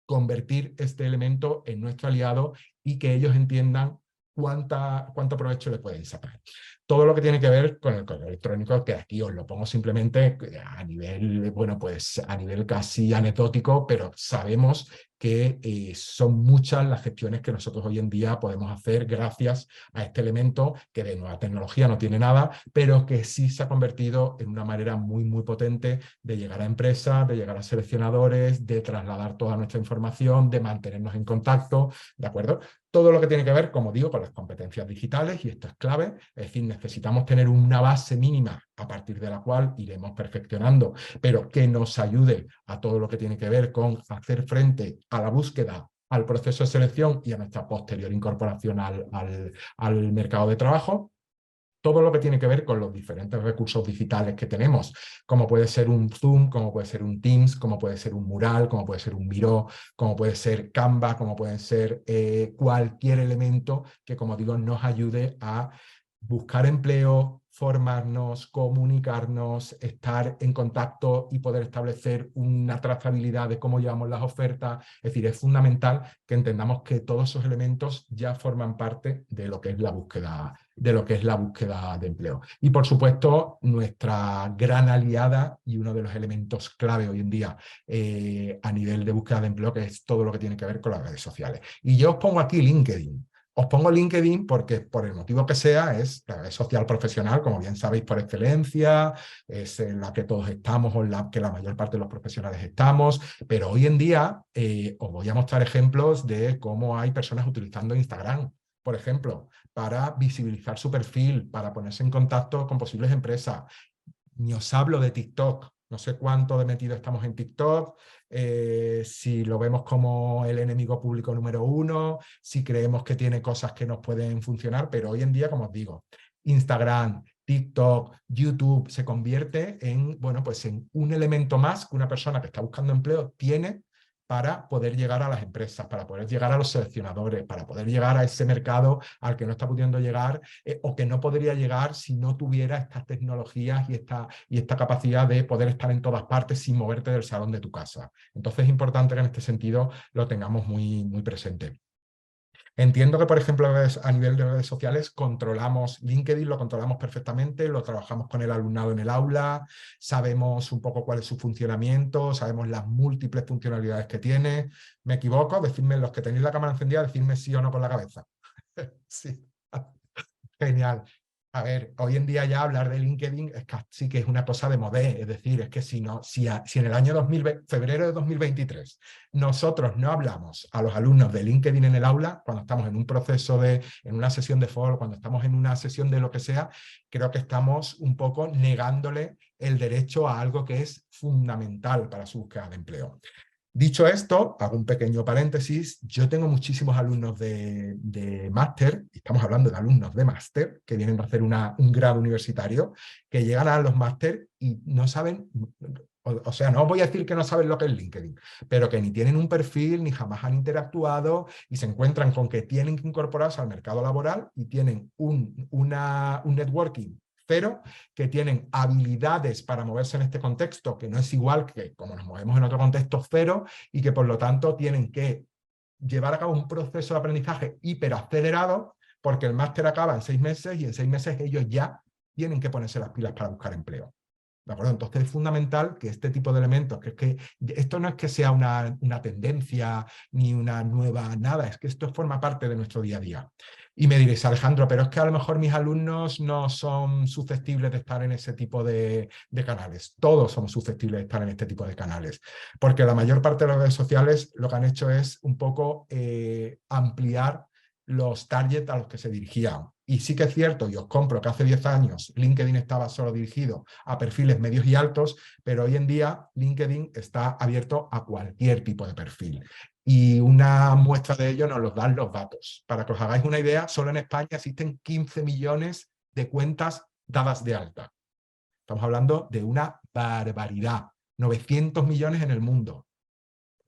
convertir este elemento en nuestro aliado y que ellos entiendan cuánto provecho le pueden sacar. Todo lo que tiene que ver con el correo electrónico, que aquí os lo pongo simplemente a nivel, bueno, pues a nivel casi anecdótico, pero sabemos que son muchas las gestiones que nosotros hoy en día podemos hacer gracias a este elemento que de nueva tecnología no tiene nada, pero que sí se ha convertido en una manera muy, muy potente de llegar a empresas, de llegar a seleccionadores, de trasladar toda nuestra información, de mantenernos en contacto, ¿de acuerdo? Todo lo que tiene que ver, como digo, con las competencias digitales, y esto es clave, es decir, necesitamos tener una base mínima a partir de la cual iremos perfeccionando, pero que nos ayude a todo lo que tiene que ver con hacer frente a la búsqueda, al proceso de selección y a nuestra posterior incorporación al mercado de trabajo. Todo lo que tiene que ver con los diferentes recursos digitales que tenemos, como puede ser un Zoom, como puede ser un Teams, como puede ser un Mural, como puede ser un Miro, como puede ser Canva, como puede ser cualquier elemento que, como digo, nos ayude a buscar empleo, formarnos, comunicarnos, estar en contacto y poder establecer una trazabilidad de cómo llevamos las ofertas. Es decir, es fundamental que entendamos que todos esos elementos ya forman parte de lo que es la búsqueda de empleo. Y por supuesto, nuestra gran aliada y uno de los elementos clave hoy en día a nivel de búsqueda de empleo, que es todo lo que tiene que ver con las redes sociales. Y yo os pongo aquí LinkedIn. Os pongo LinkedIn porque, por el motivo que sea, es la red social profesional, como bien sabéis, por excelencia, es en la que todos estamos o en la que la mayor parte de los profesionales estamos, pero hoy en día os voy a mostrar ejemplos de cómo hay personas utilizando Instagram, por ejemplo, para visibilizar su perfil, para ponerse en contacto con posibles empresas. Ni os hablo de TikTok. No sé cuánto de metido estamos en TikTok, si lo vemos como el enemigo público número uno, si creemos que tiene cosas que nos pueden funcionar, pero hoy en día, como os digo, Instagram, TikTok, YouTube se convierte en, bueno, pues en un elemento más que una persona que está buscando empleo tiene para poder llegar a las empresas, para poder llegar a los seleccionadores, para poder llegar a ese mercado al que no está pudiendo llegar o que no podría llegar si no tuviera estas tecnologías y esta capacidad de poder estar en todas partes sin moverte del salón de tu casa. Entonces es importante que en este sentido lo tengamos muy, muy presente. Entiendo que, por ejemplo, a nivel de redes sociales controlamos LinkedIn, lo controlamos perfectamente, lo trabajamos con el alumnado en el aula, sabemos un poco cuál es su funcionamiento, sabemos las múltiples funcionalidades que tiene. ¿Me equivoco? Decidme, los que tenéis la cámara encendida, decidme sí o no con la cabeza. Sí. Genial. A ver, hoy en día ya hablar de LinkedIn es casi que es una cosa de modé, es decir, es que si en el año febrero de 2023 nosotros no hablamos a los alumnos de LinkedIn en el aula, cuando estamos en un proceso en una sesión de foro, cuando estamos en una sesión de lo que sea, creo que estamos un poco negándole el derecho a algo que es fundamental para su búsqueda de empleo. Dicho esto, hago un pequeño paréntesis. Yo tengo muchísimos alumnos de máster, y estamos hablando de alumnos de máster, que vienen a hacer un grado universitario, que llegan a los máster y no saben, o sea, no os voy a decir que no saben lo que es LinkedIn, pero que ni tienen un perfil, ni jamás han interactuado, y se encuentran con que tienen que incorporarse al mercado laboral y tienen un networking cero, que tienen habilidades para moverse en este contexto, que no es igual que como nos movemos en otro contexto cero, y que por lo tanto tienen que llevar a cabo un proceso de aprendizaje hiperacelerado, porque el máster acaba en 6 meses y en 6 meses ellos ya tienen que ponerse las pilas para buscar empleo. ¿De acuerdo? Entonces es fundamental que este tipo de elementos, que es que esto no es que sea una tendencia ni una nueva nada, es que esto forma parte de nuestro día a día. Y me diréis, Alejandro, pero es que a lo mejor mis alumnos no son susceptibles de estar en ese tipo de canales. Todos somos susceptibles de estar en este tipo de canales, porque la mayor parte de las redes sociales lo que han hecho es un poco ampliar los targets a los que se dirigían. Y sí que es cierto, y os compro que hace 10 años LinkedIn estaba solo dirigido a perfiles medios y altos, pero hoy en día LinkedIn está abierto a cualquier tipo de perfil. Y una muestra de ello nos lo dan los datos. Para que os hagáis una idea, solo en España existen 15 millones de cuentas dadas de alta. Estamos hablando de una barbaridad. 900 millones en el mundo.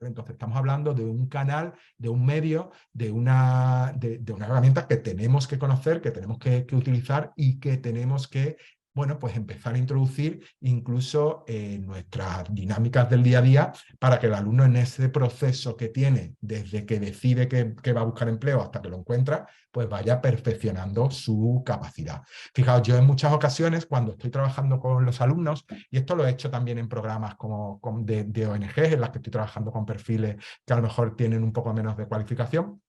Entonces estamos hablando de un canal, de un medio, de una herramienta que tenemos que conocer, que tenemos que utilizar y que tenemos que bueno, pues empezar a introducir incluso nuestras dinámicas del día a día para que el alumno en ese proceso que tiene desde que decide que va a buscar empleo hasta que lo encuentra, pues vaya perfeccionando su capacidad. Fijaos, yo en muchas ocasiones cuando estoy trabajando con los alumnos, y esto lo he hecho también en programas como de ONGs, en las que estoy trabajando con perfiles que a lo mejor tienen un poco menos de cualificación,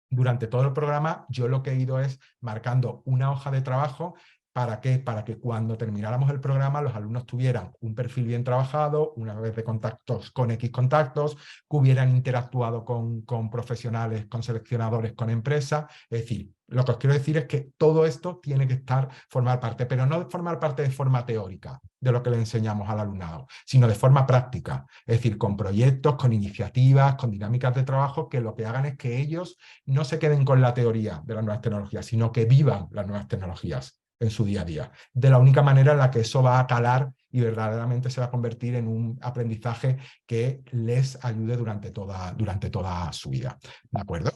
durante todo el programa yo lo que he ido es marcando una hoja de trabajo. ¿Para qué? Para que cuando termináramos el programa los alumnos tuvieran un perfil bien trabajado, una vez de contactos con X contactos, que hubieran interactuado con profesionales, con seleccionadores, con empresas. Es decir, lo que os quiero decir es que todo esto tiene que formar parte, pero no formar parte de forma teórica de lo que le enseñamos al alumnado, sino de forma práctica. Es decir, con proyectos, con iniciativas, con dinámicas de trabajo que lo que hagan es que ellos no se queden con la teoría de las nuevas tecnologías, sino que vivan las nuevas tecnologías en su día a día. De la única manera en la que eso va a calar y verdaderamente se va a convertir en un aprendizaje que les ayude durante toda su vida. ¿De acuerdo?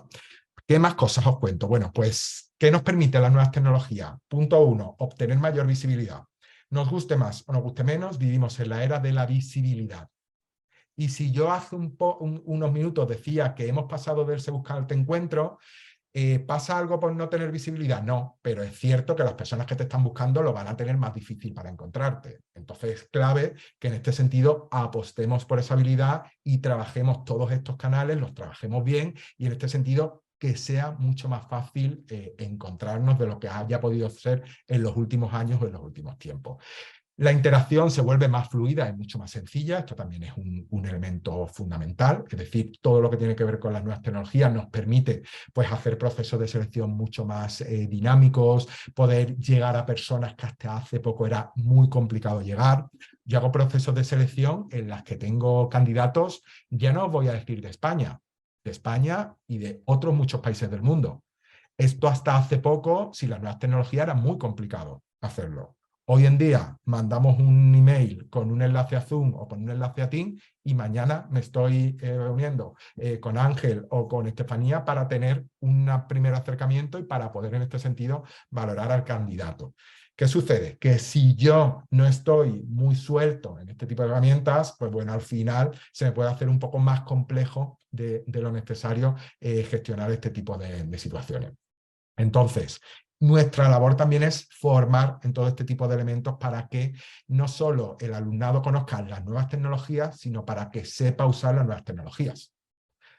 ¿Qué más cosas os cuento? Bueno, pues, ¿qué nos permite las nuevas tecnologías? Punto 1, obtener mayor visibilidad. Nos guste más o nos guste menos, vivimos en la era de la visibilidad. Y si yo hace unos minutos decía que hemos pasado del se busca al te encuentro, ¿pasa algo por no tener visibilidad? No, pero es cierto que las personas que te están buscando lo van a tener más difícil para encontrarte. Entonces es clave que en este sentido apostemos por esa habilidad y trabajemos todos estos canales, los trabajemos bien y en este sentido que sea mucho más fácil encontrarnos de lo que haya podido ser en los últimos años o en los últimos tiempos. La interacción se vuelve más fluida y mucho más sencilla. Esto también es un elemento fundamental. Es decir, todo lo que tiene que ver con las nuevas tecnologías nos permite pues, hacer procesos de selección mucho más dinámicos, poder llegar a personas que hasta hace poco era muy complicado llegar. Yo hago procesos de selección en las que tengo candidatos, ya no os voy a decir de España y de otros muchos países del mundo. Esto hasta hace poco, sin las nuevas tecnologías, era muy complicado hacerlo. Hoy en día mandamos un email con un enlace a Zoom o con un enlace a Teams y mañana me estoy reuniendo con Ángel o con Estefanía para tener un primer acercamiento y para poder en este sentido valorar al candidato. ¿Qué sucede? Que si yo no estoy muy suelto en este tipo de herramientas, pues bueno, al final se me puede hacer un poco más complejo de lo necesario gestionar este tipo de situaciones. Entonces, nuestra labor también es formar en todo este tipo de elementos para que no solo el alumnado conozca las nuevas tecnologías, sino para que sepa usar las nuevas tecnologías.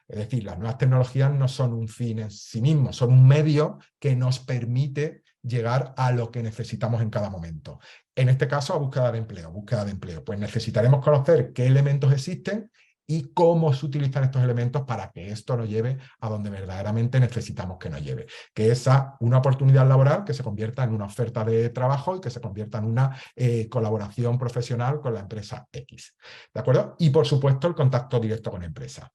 Es decir, las nuevas tecnologías no son un fin en sí mismo, son un medio que nos permite llegar a lo que necesitamos en cada momento. En este caso, a búsqueda de empleo. Pues necesitaremos conocer qué elementos existen y cómo se utilizan estos elementos para que esto nos lleve a donde verdaderamente necesitamos que nos lleve. Que es una oportunidad laboral que se convierta en una oferta de trabajo y que se convierta en una colaboración profesional con la empresa X. ¿De acuerdo? Y por supuesto el contacto directo con la empresa.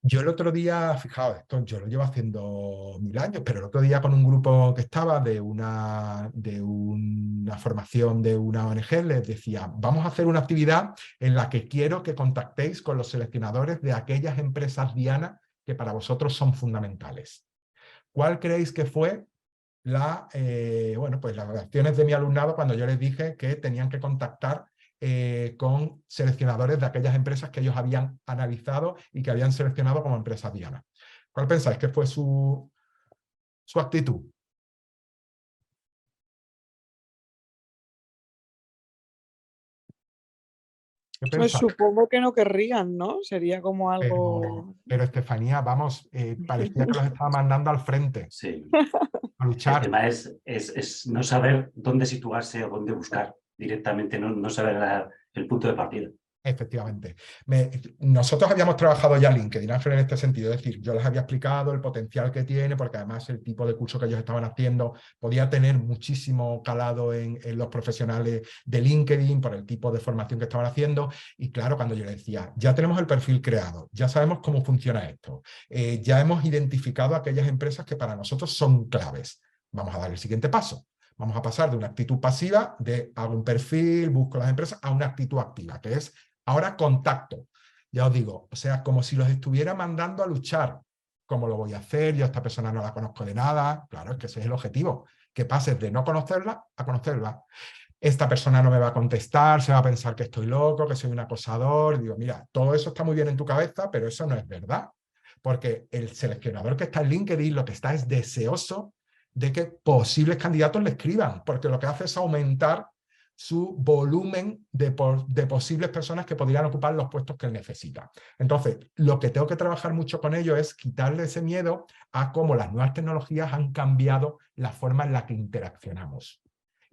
Yo el otro día, fijaos, esto yo lo llevo haciendo 1000 años, pero el otro día con un grupo que estaba de una formación de una ONG, les decía, vamos a hacer una actividad en la que quiero que contactéis con los seleccionadores de aquellas empresas diana que para vosotros son fundamentales. ¿Cuál creéis que fue pues las reacciones de mi alumnado cuando yo les dije que tenían que contactar con seleccionadores de aquellas empresas que ellos habían analizado y que habían seleccionado como empresas diana? ¿Cuál pensáis que fue su actitud? ¿Qué Pues pensáis? supongo que no querrían, ¿no? Sería como algo... Pero Estefanía, vamos, parecía que los estaba mandando al frente, Sí. a El luchar. tema es no saber dónde situarse o dónde buscar directamente, no saber el punto de partida. Efectivamente. Nosotros habíamos trabajado ya LinkedIn, Ángel, en este sentido, es decir, yo les había explicado el potencial que tiene, porque además el tipo de curso que ellos estaban haciendo podía tener muchísimo calado en los profesionales de LinkedIn por el tipo de formación que estaban haciendo. Y claro, cuando yo les decía, ya tenemos el perfil creado, ya sabemos cómo funciona esto, ya hemos identificado aquellas empresas que para nosotros son claves, vamos a dar el siguiente paso. Vamos a pasar de una actitud pasiva, de hago un perfil, busco las empresas, a una actitud activa, que es ahora contacto. Ya os digo, o sea, como si los estuviera mandando a luchar. ¿Cómo lo voy a hacer? Yo a esta persona no la conozco de nada. Claro, es que ese es el objetivo, que pases de no conocerla a conocerla. esta persona no me va a contestar, se va a pensar que estoy loco, que soy un acosador. Digo, mira, todo eso está muy bien en tu cabeza, pero eso no es verdad. Porque el seleccionador que está en LinkedIn lo que está es deseoso de que posibles candidatos le escriban, porque lo que hace es aumentar su volumen de posibles personas que podrían ocupar los puestos que él necesita. Entonces, lo que tengo que trabajar mucho con ello es quitarle ese miedo a cómo las nuevas tecnologías han cambiado la forma en la que interaccionamos.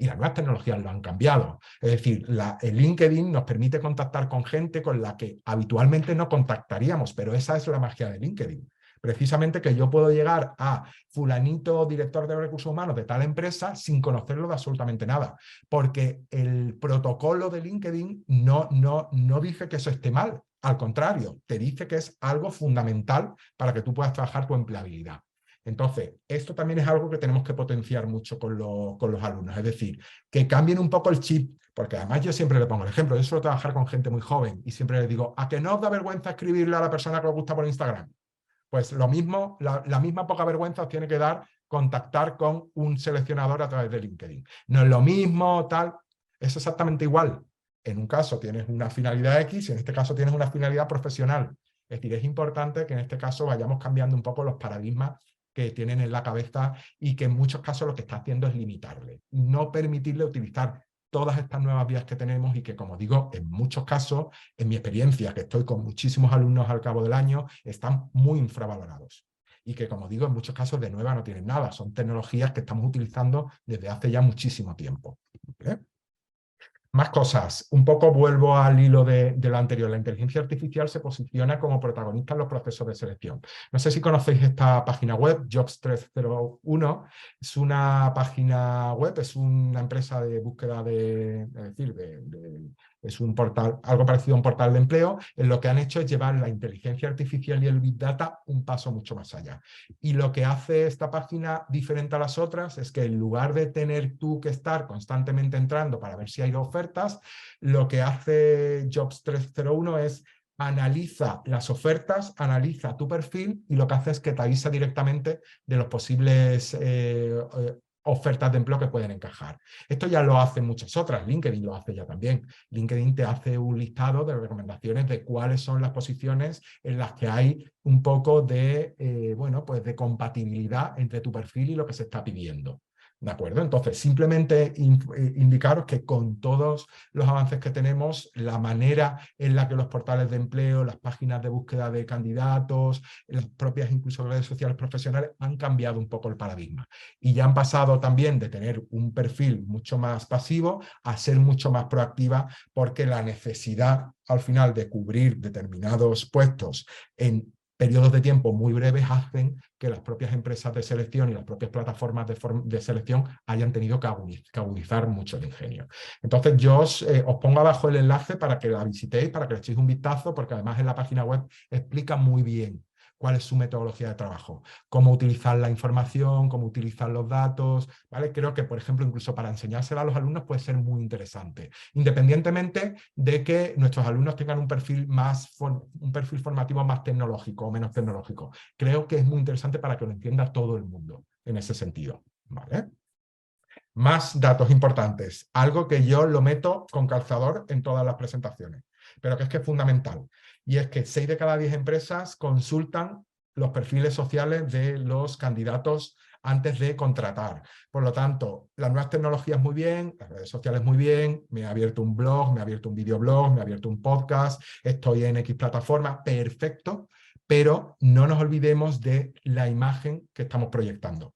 Y las nuevas tecnologías lo han cambiado. Es decir, el LinkedIn nos permite contactar con gente con la que habitualmente no contactaríamos, pero esa es la magia de LinkedIn. Precisamente que yo puedo llegar a fulanito director de recursos humanos de tal empresa sin conocerlo de absolutamente nada, porque el protocolo de LinkedIn no dice que eso esté mal, al contrario, te dice que es algo fundamental para que tú puedas trabajar tu empleabilidad. Entonces, esto también es algo que tenemos que potenciar mucho con los alumnos, es decir, que cambien un poco el chip, porque además yo siempre le pongo el ejemplo, yo suelo trabajar con gente muy joven y siempre les digo, ¿a que no os da vergüenza escribirle a la persona que os gusta por Instagram? Pues lo mismo, la misma poca vergüenza os tiene que dar contactar con un seleccionador a través de LinkedIn. No es lo mismo, tal, es exactamente igual. En un caso tienes una finalidad X y en este caso tienes una finalidad profesional. Es decir, es importante que en este caso vayamos cambiando un poco los paradigmas que tienen en la cabeza y que en muchos casos lo que está haciendo es limitarle, no permitirle utilizar todas estas nuevas vías que tenemos y que, como digo, en muchos casos, en mi experiencia, que estoy con muchísimos alumnos al cabo del año, están muy infravalorados. Y que, como digo, en muchos casos de nueva no tienen nada, son tecnologías que estamos utilizando desde hace ya muchísimo tiempo. ¿Vale? Más cosas, un poco vuelvo al hilo de lo anterior. La inteligencia artificial se posiciona como protagonista en los procesos de selección. No sé si conocéis esta página web, Jobs 301. Es una página web, es una empresa de búsqueda es un portal, algo parecido a un portal de empleo. En lo que han hecho es llevar la inteligencia artificial y el Big Data un paso mucho más allá. Y lo que hace esta página diferente a las otras es que en lugar de tener tú que estar constantemente entrando para ver si hay ofertas, lo que hace Jobs 301 es analiza las ofertas, analiza tu perfil y lo que hace es que te avisa directamente de los posibles ofertas de empleo que pueden encajar. Esto ya lo hacen muchas otras, LinkedIn lo hace ya también. LinkedIn te hace un listado de recomendaciones de cuáles son las posiciones en las que hay un poco de, pues de compatibilidad entre tu perfil y lo que se está pidiendo. ¿De acuerdo? Entonces, simplemente indicaros que con todos los avances que tenemos, la manera en la que los portales de empleo, las páginas de búsqueda de candidatos, las propias incluso redes sociales profesionales han cambiado un poco el paradigma. Y ya han pasado también de tener un perfil mucho más pasivo a ser mucho más proactiva, porque la necesidad al final de cubrir determinados puestos en periodos de tiempo muy breves hacen que las propias empresas de selección y las propias plataformas de selección hayan tenido que agudizar mucho el ingenio. Entonces yo os pongo abajo el enlace para que la visitéis, para que le echéis un vistazo, porque además en la página web explica muy bien cuál es su metodología de trabajo, cómo utilizar la información, cómo utilizar los datos, ¿vale? Creo que, por ejemplo, incluso para enseñársela a los alumnos puede ser muy interesante, independientemente de que nuestros alumnos tengan un perfil formativo más tecnológico o menos tecnológico. Creo que es muy interesante para que lo entienda todo el mundo en ese sentido, ¿vale? Más datos importantes, algo que yo lo meto con calzador en todas las presentaciones, pero que es fundamental. Y es que 6 de cada 10 empresas consultan los perfiles sociales de los candidatos antes de contratar. Por lo tanto, las nuevas tecnologías muy bien, las redes sociales muy bien, me he abierto un blog, me he abierto un videoblog, me he abierto un podcast, estoy en X plataforma, perfecto, pero no nos olvidemos de la imagen que estamos proyectando.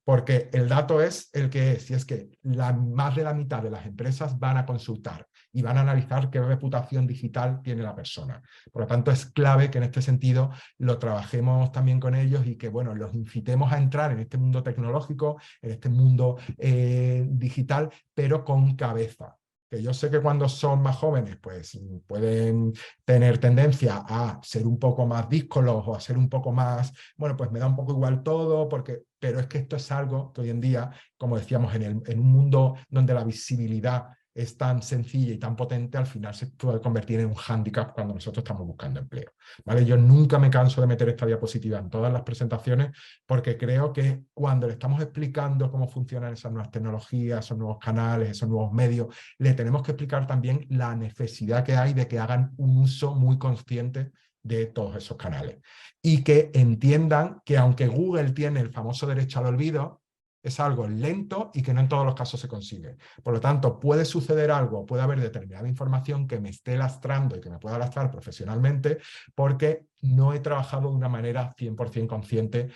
Porque el dato es el que es, y es que más de la mitad de las empresas van a consultar y van a analizar qué reputación digital tiene la persona. Por lo tanto, es clave que en este sentido lo trabajemos también con ellos y que, bueno, los incitemos a entrar en este mundo tecnológico, en este mundo digital, pero con cabeza. Que yo sé que cuando son más jóvenes pues pueden tener tendencia a ser un poco más díscolos o a ser un poco más, bueno, pues me da un poco igual todo, pero es que esto es algo que hoy en día, como decíamos, en un mundo donde la visibilidad es tan sencilla y tan potente, al final se puede convertir en un hándicap cuando nosotros estamos buscando empleo, ¿vale? Yo nunca me canso de meter esta diapositiva en todas las presentaciones porque creo que cuando le estamos explicando cómo funcionan esas nuevas tecnologías, esos nuevos canales, esos nuevos medios, le tenemos que explicar también la necesidad que hay de que hagan un uso muy consciente de todos esos canales y que entiendan que aunque Google tiene el famoso derecho al olvido, es algo lento y que no en todos los casos se consigue. Por lo tanto, puede suceder algo, puede haber determinada información que me esté lastrando y que me pueda lastrar profesionalmente porque no he trabajado de una manera 100% consciente,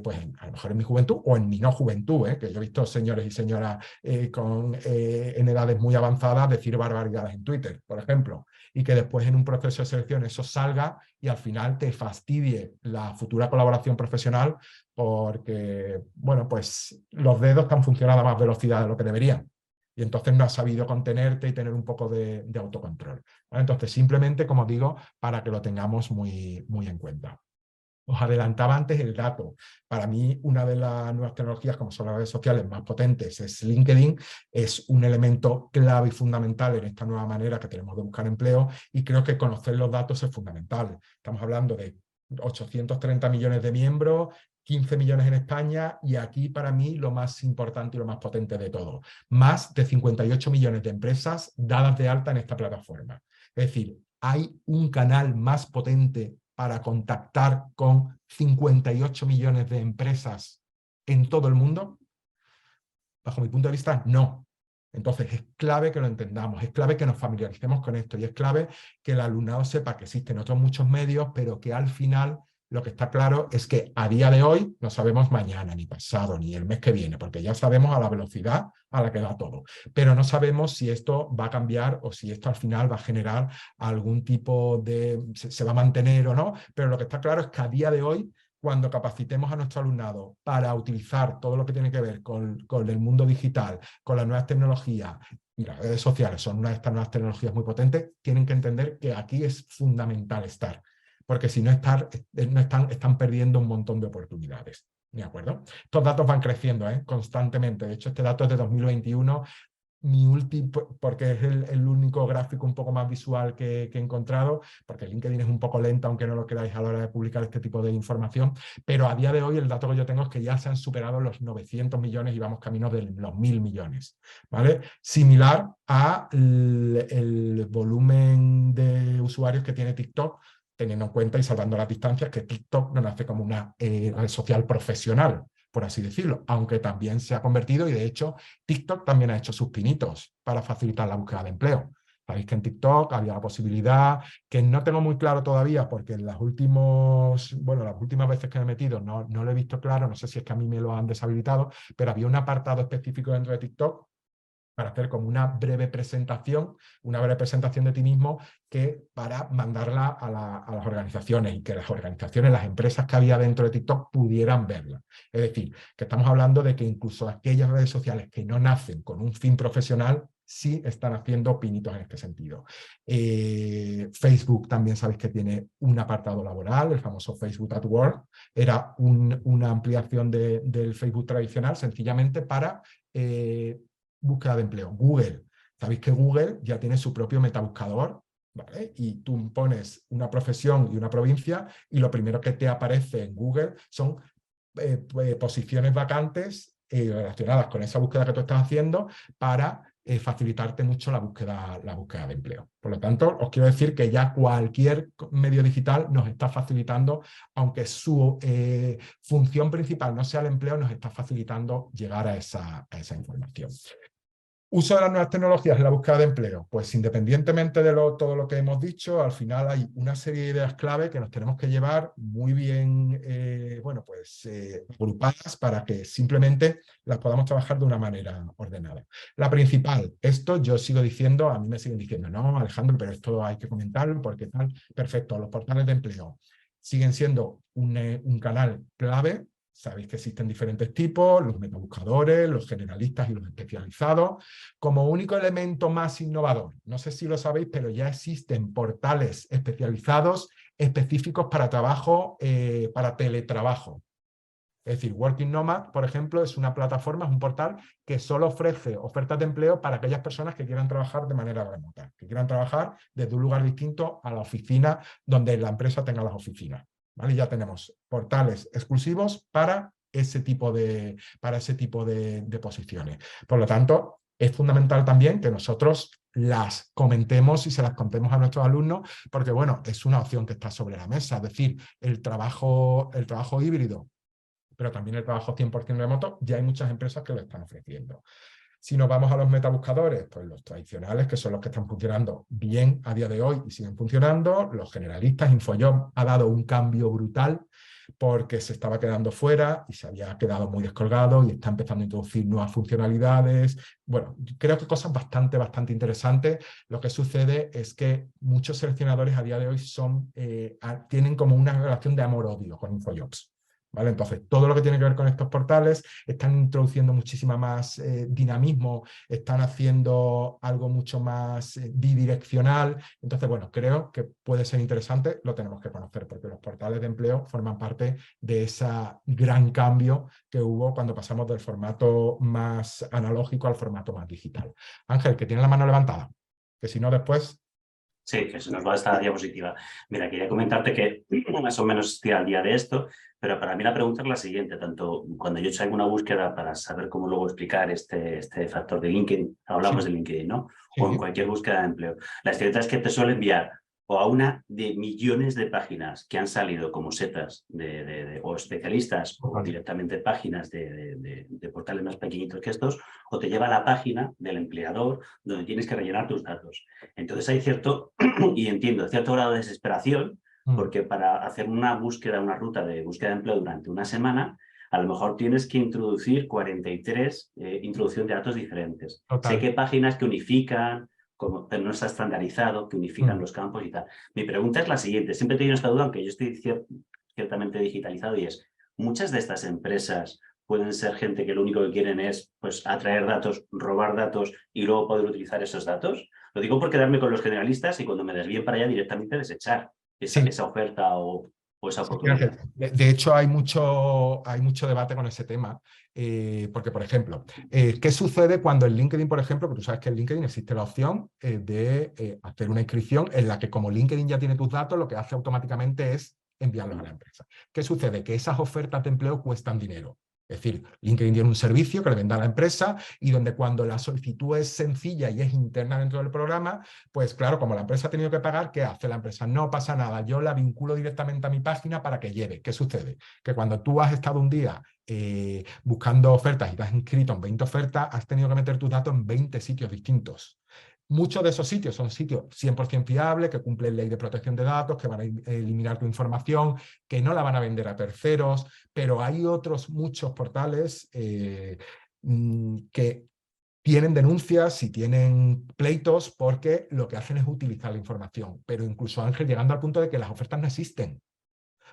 pues a lo mejor en mi juventud o en mi no juventud, que yo he visto señores y señoras en edades muy avanzadas decir barbaridades en Twitter, por ejemplo, y que después en un proceso de selección eso salga y al final te fastidie la futura colaboración profesional porque, bueno, pues los dedos están funcionando a más velocidad de lo que deberían. Y entonces no has sabido contenerte y tener un poco de autocontrol, ¿vale? Entonces, simplemente, como digo, para que lo tengamos muy, muy en cuenta. Os adelantaba antes el dato. Para mí, una de las nuevas tecnologías, como son las redes sociales más potentes, es LinkedIn. Es un elemento clave y fundamental en esta nueva manera que tenemos de buscar empleo y creo que conocer los datos es fundamental. Estamos hablando de 830 millones de miembros, 15 millones en España y aquí para mí lo más importante y lo más potente de todo, más de 58 millones de empresas dadas de alta en esta plataforma. Es decir, hay un canal más potente para contactar con 58 millones de empresas en todo el mundo. Bajo mi punto de vista, no. Entonces es clave que lo entendamos, es clave que nos familiaricemos con esto y es clave que el alumnado sepa que existen otros muchos medios, pero que al final lo que está claro es que a día de hoy no sabemos mañana, ni pasado, ni el mes que viene, porque ya sabemos a la velocidad a la que da todo. Pero no sabemos si esto va a cambiar o si esto al final va a generar algún tipo de... se va a mantener o no, pero lo que está claro es que a día de hoy, cuando capacitemos a nuestro alumnado para utilizar todo lo que tiene que ver con el mundo digital, con las nuevas tecnologías, y las redes sociales son una de estas nuevas tecnologías muy potentes, tienen que entender que aquí es fundamental estar, porque si no están perdiendo un montón de oportunidades. ¿De acuerdo? Estos datos van creciendo constantemente. De hecho, este dato es de 2021, mi último, porque es el único gráfico un poco más visual que he encontrado, porque LinkedIn es un poco lento, aunque no lo queráis a la hora de publicar este tipo de información, pero a día de hoy el dato que yo tengo es que ya se han superado los 900 millones y vamos camino de los 1.000 millones, ¿vale? Similar a el volumen de usuarios que tiene TikTok, teniendo en cuenta y salvando las distancias que TikTok no nace como una red social profesional, por así decirlo, aunque también se ha convertido y de hecho TikTok también ha hecho sus pinitos para facilitar la búsqueda de empleo. Sabéis que en TikTok había la posibilidad, que no tengo muy claro todavía, porque en las últimas veces que me he metido no lo he visto claro, no sé si es que a mí me lo han deshabilitado, pero había un apartado específico dentro de TikTok para hacer como una breve presentación de ti mismo para mandarla a las organizaciones y que las organizaciones, las empresas que había dentro de TikTok pudieran verla. Es decir, que estamos hablando de que incluso aquellas redes sociales que no nacen con un fin profesional sí están haciendo pinitos en este sentido. Facebook también sabéis que tiene un apartado laboral, el famoso Facebook at Work. Era una ampliación del Facebook tradicional sencillamente para búsqueda de empleo. Google. Sabéis que Google ya tiene su propio metabuscador, ¿vale? Y tú pones una profesión y una provincia y lo primero que te aparece en Google son posiciones vacantes relacionadas con esa búsqueda que tú estás haciendo para facilitarte mucho la búsqueda de empleo. Por lo tanto, os quiero decir que ya cualquier medio digital nos está facilitando, aunque su función principal no sea el empleo, nos está facilitando llegar a esa información. Uso de las nuevas tecnologías en la búsqueda de empleo. Pues independientemente de todo lo que hemos dicho, al final hay una serie de ideas clave que nos tenemos que llevar muy bien agrupadas para que simplemente las podamos trabajar de una manera ordenada. La principal, esto yo sigo diciendo, a mí me siguen diciendo, no, Alejandro, pero esto hay que comentarlo porque tal. Perfecto, los portales de empleo siguen siendo un canal clave. Sabéis que existen diferentes tipos, los metabuscadores, los generalistas y los especializados. Como único elemento más innovador, no sé si lo sabéis, pero ya existen portales especializados específicos para trabajo, para teletrabajo. Es decir, Working Nomad, por ejemplo, es una plataforma, es un portal que solo ofrece ofertas de empleo para aquellas personas que quieran trabajar de manera remota, que quieran trabajar desde un lugar distinto a la oficina donde la empresa tenga las oficinas. ¿Vale? Ya tenemos portales exclusivos para ese tipo de posiciones. Por lo tanto, es fundamental también que nosotros las comentemos y se las contemos a nuestros alumnos, porque bueno, es una opción que está sobre la mesa. Es decir, el trabajo híbrido, pero también el trabajo 100% remoto, ya hay muchas empresas que lo están ofreciendo. Si nos vamos a los metabuscadores, pues los tradicionales, que son los que están funcionando bien a día de hoy y siguen funcionando, los generalistas. InfoJob ha dado un cambio brutal porque se estaba quedando fuera y se había quedado muy descolgado y está empezando a introducir nuevas funcionalidades. Bueno, creo que cosas bastante interesantes. Lo que sucede es que muchos seleccionadores a día de hoy tienen como una relación de amor-odio con InfoJobs. ¿Vale? Entonces, todo lo que tiene que ver con estos portales están introduciendo muchísima más dinamismo, están haciendo algo mucho más bidireccional. Entonces, bueno, creo que puede ser interesante, lo tenemos que conocer, porque los portales de empleo forman parte de ese gran cambio que hubo cuando pasamos del formato más analógico al formato más digital. Ángel, que tiene la mano levantada, que si no después... Sí, que se nos va esta diapositiva. Mira, quería comentarte que más o menos estoy al día de esto, pero para mí la pregunta es la siguiente, tanto cuando yo he hecho alguna búsqueda para saber cómo luego explicar este factor de LinkedIn, hablamos de LinkedIn, ¿no? Sí. O en cualquier búsqueda de empleo. La cierta es que te suele enviar o a una de millones de páginas que han salido como setas o especialistas o directamente páginas de portales más pequeñitos que estos, o te lleva a la página del empleador donde tienes que rellenar tus datos. Entonces hay cierto, y entiendo, cierto grado de desesperación, porque para hacer una ruta de búsqueda de empleo durante una semana, a lo mejor tienes que introducir 43 introducción de datos diferentes. Total. Sé que hay páginas que unifican, pero no está estandarizado, que unifican los campos y tal. Mi pregunta es la siguiente, siempre he tenido esta duda, aunque yo estoy ciertamente digitalizado, y es, ¿muchas de estas empresas pueden ser gente que lo único que quieren es pues, atraer datos, robar datos y luego poder utilizar esos datos? Lo digo por quedarme con los generalistas y cuando me desvíen para allá directamente desechar esa oferta o esa oportunidad. De hecho, hay mucho debate con ese tema, porque, por ejemplo, ¿qué sucede cuando en LinkedIn, por ejemplo, que tú sabes que en LinkedIn existe la opción de hacer una inscripción en la que como LinkedIn ya tiene tus datos, lo que hace automáticamente es enviarlos a la empresa? ¿Qué sucede? Que esas ofertas de empleo cuestan dinero. Es decir, LinkedIn tiene un servicio que le vende a la empresa y donde cuando la solicitud es sencilla y es interna dentro del programa, pues claro, como la empresa ha tenido que pagar, ¿qué hace la empresa? No pasa nada, yo la vinculo directamente a mi página para que lleve. ¿Qué sucede? Que cuando tú has estado un día buscando ofertas y te has inscrito en 20 ofertas, has tenido que meter tus datos en 20 sitios distintos. Muchos de esos sitios son sitios 100% fiables, que cumplen ley de protección de datos, que van a eliminar tu información, que no la van a vender a terceros, pero hay muchos portales que tienen denuncias y tienen pleitos porque lo que hacen es utilizar la información. Pero incluso, Ángel, llegando al punto de que las ofertas no existen.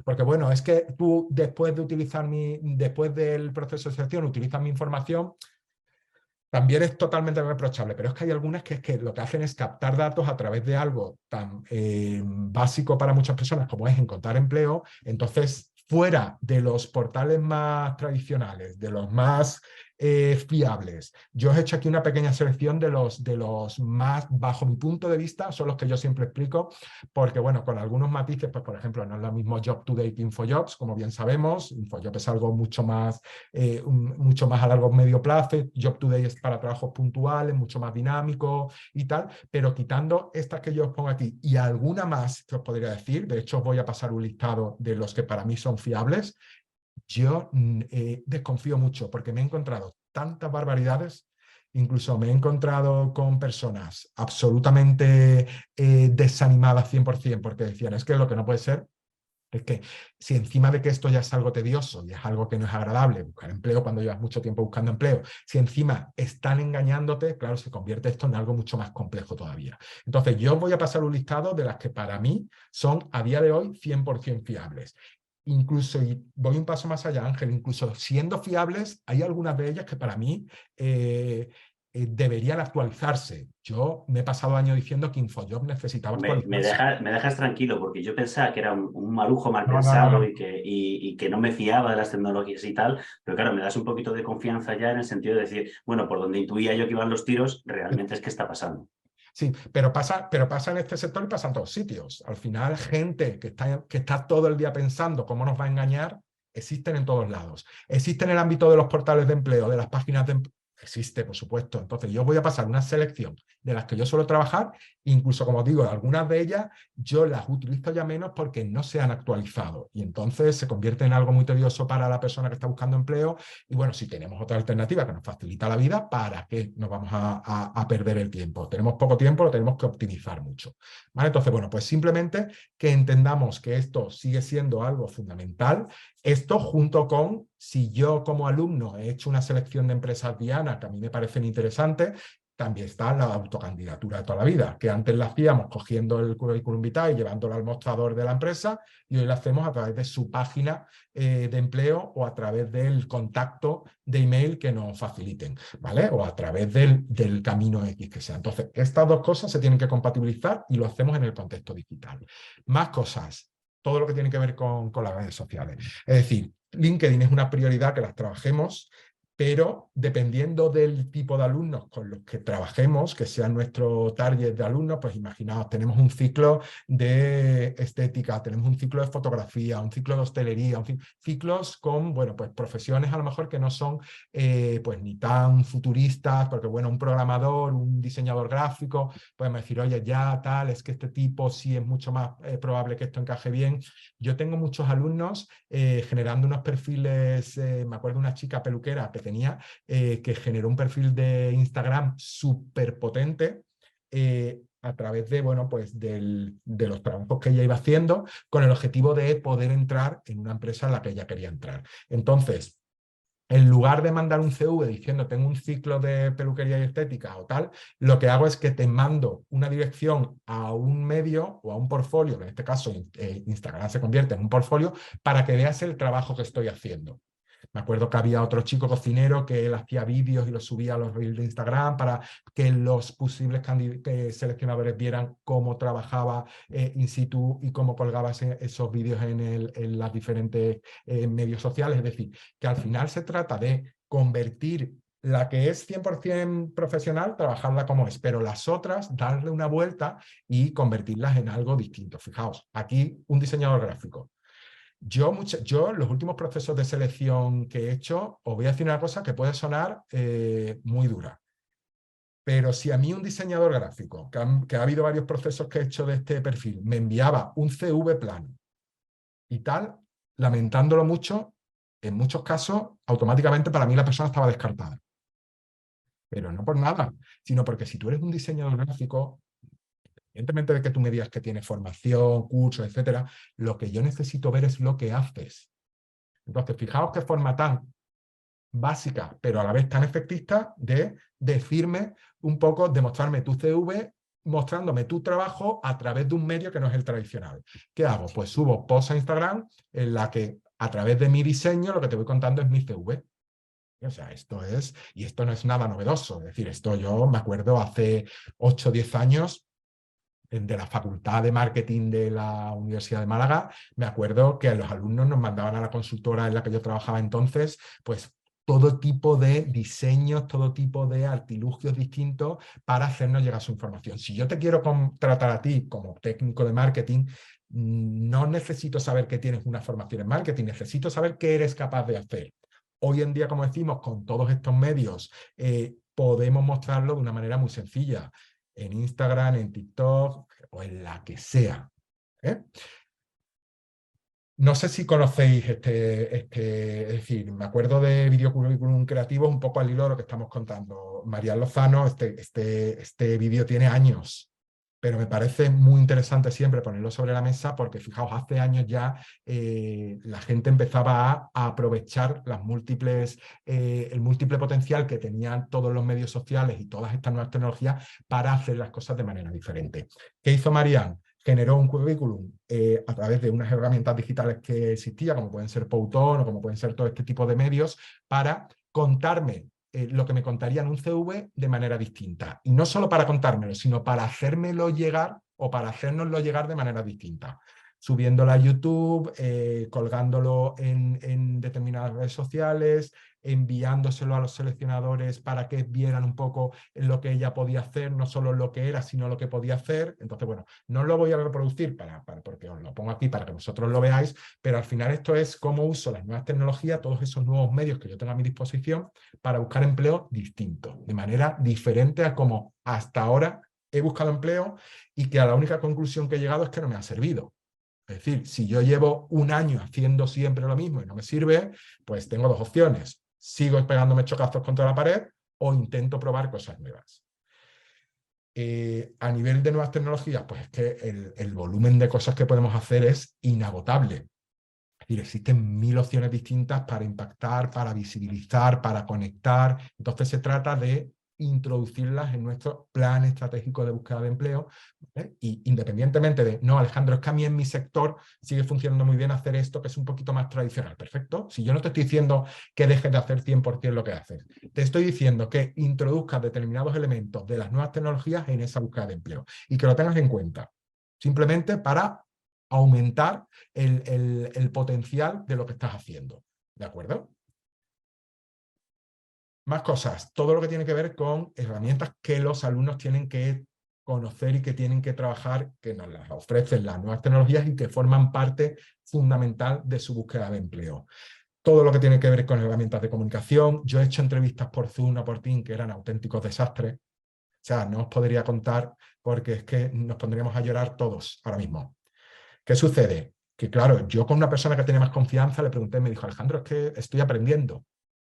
Porque bueno, es que tú después del proceso de selección utilizas mi información. También es totalmente reprochable, pero es que hay algunas que lo que hacen es captar datos a través de algo tan básico para muchas personas como es encontrar empleo. Entonces, fuera de los portales más tradicionales, de los más fiables, yo os he hecho aquí una pequeña selección de los más, bajo mi punto de vista, son los que yo siempre explico, porque bueno, con algunos matices, pues por ejemplo, no es lo mismo Job Today que InfoJobs, como bien sabemos. InfoJobs es algo mucho más a largo medio plazo. Job Today es para trabajos puntuales, mucho más dinámico y tal, pero quitando estas que yo os pongo aquí y alguna más que os podría decir, de hecho os voy a pasar un listado de los que para mí son fiables, yo desconfío mucho porque me he encontrado tantas barbaridades. Incluso me he encontrado con personas absolutamente desanimadas 100% porque decían, es que lo que no puede ser es que si encima de que esto ya es algo tedioso y es algo que no es agradable, buscar empleo cuando llevas mucho tiempo buscando empleo, si encima están engañándote, claro, se convierte esto en algo mucho más complejo todavía. Entonces yo os voy a pasar un listado de las que para mí son a día de hoy 100% fiables. Incluso, y voy un paso más allá, Ángel, incluso siendo fiables, hay algunas de ellas que para mí deberían actualizarse. Yo me he pasado años diciendo que InfoJobs necesitaba actualizarse. Me dejas tranquilo, porque yo pensaba que era un marujo mal No, pensado no. y que no me fiaba de las tecnologías y tal, pero claro, me das un poquito de confianza ya en el sentido de decir, bueno, por donde intuía yo que iban los tiros, realmente es que está pasando. Sí, pero pasa en este sector y pasa en todos sitios. Al final, gente que está todo el día pensando cómo nos va a engañar, existen en todos lados. Existe en el ámbito de los portales de empleo, de las páginas de empleo. Existe, por supuesto. Entonces, yo voy a pasar una selección de las que yo suelo trabajar, incluso, como os digo, algunas de ellas yo las utilizo ya menos porque no se han actualizado. Y entonces se convierte en algo muy tedioso para la persona que está buscando empleo. Y bueno, si tenemos otra alternativa que nos facilita la vida, ¿para qué nos vamos a perder el tiempo? Tenemos poco tiempo, lo tenemos que optimizar mucho. ¿Vale? Entonces, bueno, pues simplemente que entendamos que esto sigue siendo algo fundamental. Esto junto con, si yo como alumno he hecho una selección de empresas diana que a mí me parecen interesantes, también está la autocandidatura de toda la vida, que antes la hacíamos cogiendo el currículum vitae y llevándolo al mostrador de la empresa, y hoy la hacemos a través de su página de empleo o a través del contacto de email que nos faciliten, ¿vale? O a través del camino X que sea. Entonces, estas dos cosas se tienen que compatibilizar y lo hacemos en el contexto digital. Más cosas, todo lo que tiene que ver con las redes sociales. Es decir, LinkedIn es una prioridad que las trabajemos, pero dependiendo del tipo de alumnos con los que trabajemos, que sean nuestro target de alumnos, pues imaginaos, tenemos un ciclo de estética, tenemos un ciclo de fotografía, un ciclo de hostelería, ciclos con, bueno, pues profesiones a lo mejor que no son pues ni tan futuristas, porque bueno, un programador, un diseñador gráfico, podemos decir, oye, ya tal, es que este tipo sí es mucho más probable que esto encaje bien. Yo tengo muchos alumnos generando unos perfiles, me acuerdo de una chica peluquera que tenía, que generó un perfil de Instagram súper potente a través de, bueno, pues de los trabajos que ella iba haciendo con el objetivo de poder entrar en una empresa en la que ella quería entrar. Entonces, en lugar de mandar un CV diciendo tengo un ciclo de peluquería y estética o tal, lo que hago es que te mando una dirección a un medio o a un portfolio, que en este caso Instagram se convierte en un portfolio, para que veas el trabajo que estoy haciendo. Me acuerdo que había otro chico cocinero que él hacía vídeos y los subía a los reels de Instagram para que los posibles seleccionadores vieran cómo trabajaba in situ y cómo colgaba esos vídeos en las diferentes medios sociales. Es decir, que al final se trata de convertir la que es 100% profesional, trabajarla como es, pero las otras, darle una vuelta y convertirlas en algo distinto. Fijaos, aquí un diseñador gráfico. Yo, los últimos procesos de selección que he hecho, os voy a decir una cosa que puede sonar muy dura. Pero si a mí un diseñador gráfico, que ha habido varios procesos que he hecho de este perfil, me enviaba un CV plano y tal, lamentándolo mucho, en muchos casos, automáticamente para mí la persona estaba descartada. Pero no por nada, sino porque si tú eres un diseñador gráfico, independientemente de que tú me digas que tienes formación, cursos, etcétera, lo que yo necesito ver es lo que haces. Entonces, fijaos qué forma tan básica, pero a la vez tan efectista de decirme un poco, de mostrarme tu CV, mostrándome tu trabajo a través de un medio que no es el tradicional. ¿Qué hago? Pues subo posts a Instagram en la que a través de mi diseño lo que te voy contando es mi CV. O sea, esto no es nada novedoso. Es decir, esto yo me acuerdo hace 8 o 10 años de la Facultad de Marketing de la Universidad de Málaga, me acuerdo que a los alumnos nos mandaban a la consultora en la que yo trabajaba entonces, pues todo tipo de diseños, todo tipo de artilugios distintos para hacernos llegar su información. Si yo te quiero contratar a ti como técnico de marketing, no necesito saber que tienes una formación en marketing, necesito saber qué eres capaz de hacer. Hoy en día, como decimos, con todos estos medios, podemos mostrarlo de una manera muy sencilla. En Instagram, en TikTok o en la que sea. No sé si conocéis es decir, me acuerdo de Videocurrículum Creativo un poco al hilo de lo que estamos contando. Marian Lozano, este vídeo tiene años, pero me parece muy interesante siempre ponerlo sobre la mesa porque, fijaos, hace años ya la gente empezaba a aprovechar el múltiple potencial que tenían todos los medios sociales y todas estas nuevas tecnologías para hacer las cosas de manera diferente. ¿Qué hizo Marian? Generó un currículum a través de unas herramientas digitales que existían, como pueden ser Powtoon o como pueden ser todo este tipo de medios, para contarme lo que me contaría en un CV de manera distinta. Y no solo para contármelo, sino para hacérmelo llegar o para hacérnoslo llegar de manera distinta. Subiéndolo a YouTube, colgándolo en determinadas redes sociales, enviándoselo a los seleccionadores para que vieran un poco lo que ella podía hacer, no solo lo que era, sino lo que podía hacer. Entonces, bueno, no lo voy a reproducir porque os lo pongo aquí para que vosotros lo veáis, pero al final esto es cómo uso las nuevas tecnologías, todos esos nuevos medios que yo tengo a mi disposición para buscar empleo distinto, de manera diferente a como hasta ahora he buscado empleo y que a la única conclusión que he llegado es que no me ha servido. Es decir, si yo llevo un año haciendo siempre lo mismo y no me sirve, pues tengo dos opciones. Sigo pegándome chocazos contra la pared o intento probar cosas nuevas. A nivel de nuevas tecnologías, pues es que el volumen de cosas que podemos hacer es inagotable. Es decir, existen 1000 opciones distintas para impactar, para visibilizar, para conectar. Entonces se trata de introducirlas en nuestro plan estratégico de búsqueda de empleo, ¿vale? Y independientemente de, no, Alejandro, es que a mí en mi sector sigue funcionando muy bien hacer esto que es un poquito más tradicional. Perfecto. Si yo no te estoy diciendo que dejes de hacer 100% lo que haces, te estoy diciendo que introduzcas determinados elementos de las nuevas tecnologías en esa búsqueda de empleo y que lo tengas en cuenta, simplemente para aumentar el potencial de lo que estás haciendo. ¿De acuerdo? Más cosas, todo lo que tiene que ver con herramientas que los alumnos tienen que conocer y que tienen que trabajar, que nos las ofrecen las nuevas tecnologías y que forman parte fundamental de su búsqueda de empleo. Todo lo que tiene que ver con herramientas de comunicación. Yo he hecho entrevistas por Zoom o por Teams que eran auténticos desastres. O sea, no os podría contar porque es que nos pondríamos a llorar todos ahora mismo. ¿Qué sucede? Que claro, yo con una persona que tenía más confianza le pregunté, me dijo, Alejandro, es que estoy aprendiendo.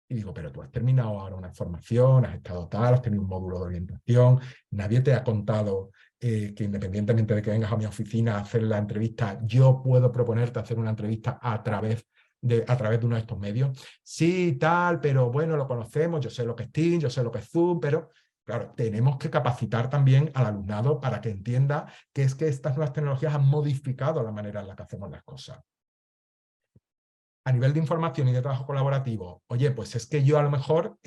Y digo, pero tú has terminado ahora una formación, has estado tal, has tenido un módulo de orientación, nadie te ha contado que independientemente de que vengas a mi oficina a hacer la entrevista, yo puedo proponerte hacer una entrevista a través de uno de estos medios. Sí, tal, pero bueno, lo conocemos, yo sé lo que es Teams, yo sé lo que es Zoom, pero claro, tenemos que capacitar también al alumnado para que entienda que es que estas nuevas tecnologías han modificado la manera en la que hacemos las cosas. A nivel de información y de trabajo colaborativo, oye, pues es que yo a lo mejor,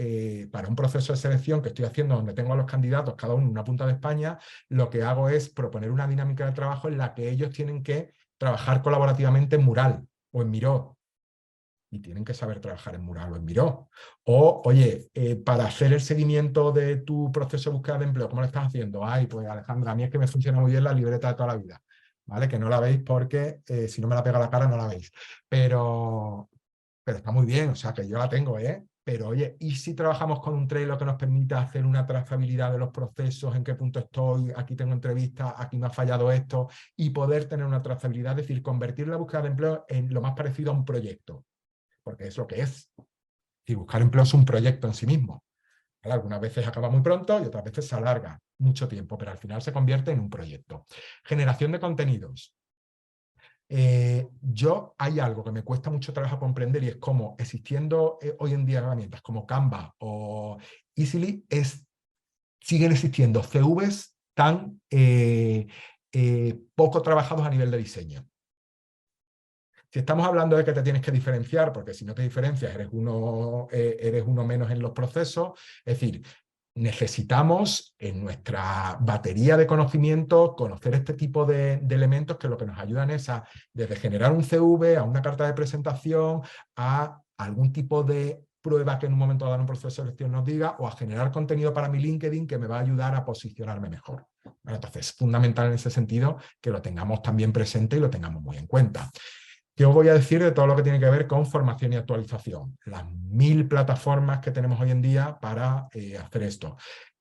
para un proceso de selección que estoy haciendo donde tengo a los candidatos cada uno en una punta de España, lo que hago es proponer una dinámica de trabajo en la que ellos tienen que trabajar colaborativamente en Mural o en Miro. Y tienen que saber trabajar en Mural o en Miro. O, oye, para hacer el seguimiento de tu proceso de búsqueda de empleo, ¿cómo lo estás haciendo? Ay, pues Alejandra, a mí es que me funciona muy bien la libreta de toda la vida. ¿Vale? Que no la veis porque si no me la pega a la cara no la veis. Pero está muy bien, o sea, que yo la tengo, ¿eh? Pero oye, ¿y si trabajamos con un Trello que nos permita hacer una trazabilidad de los procesos, en qué punto estoy, aquí tengo entrevistas, aquí me ha fallado esto, y poder tener una trazabilidad, es decir, convertir la búsqueda de empleo en lo más parecido a un proyecto, porque es lo que es. Y buscar empleo es un proyecto en sí mismo. ¿Vale? Algunas veces acaba muy pronto y otras veces se alarga mucho tiempo, pero al final se convierte en un proyecto. Generación de contenidos. Hay algo que me cuesta mucho trabajo comprender y es cómo existiendo hoy en día herramientas como Canva o Easily, siguen existiendo CVs tan poco trabajados a nivel de diseño. Si estamos hablando de que te tienes que diferenciar, porque si no te diferencias eres uno menos en los procesos, es decir, necesitamos en nuestra batería de conocimientos conocer este tipo de elementos que lo que nos ayudan es desde generar un CV, a una carta de presentación, a algún tipo de prueba que en un momento dado en un proceso de selección nos diga, o a generar contenido para mi LinkedIn que me va a ayudar a posicionarme mejor. Bueno, entonces es fundamental en ese sentido que lo tengamos también presente y lo tengamos muy en cuenta. ¿Qué os voy a decir de todo lo que tiene que ver con formación y actualización? Las 1000 plataformas que tenemos hoy en día para hacer esto.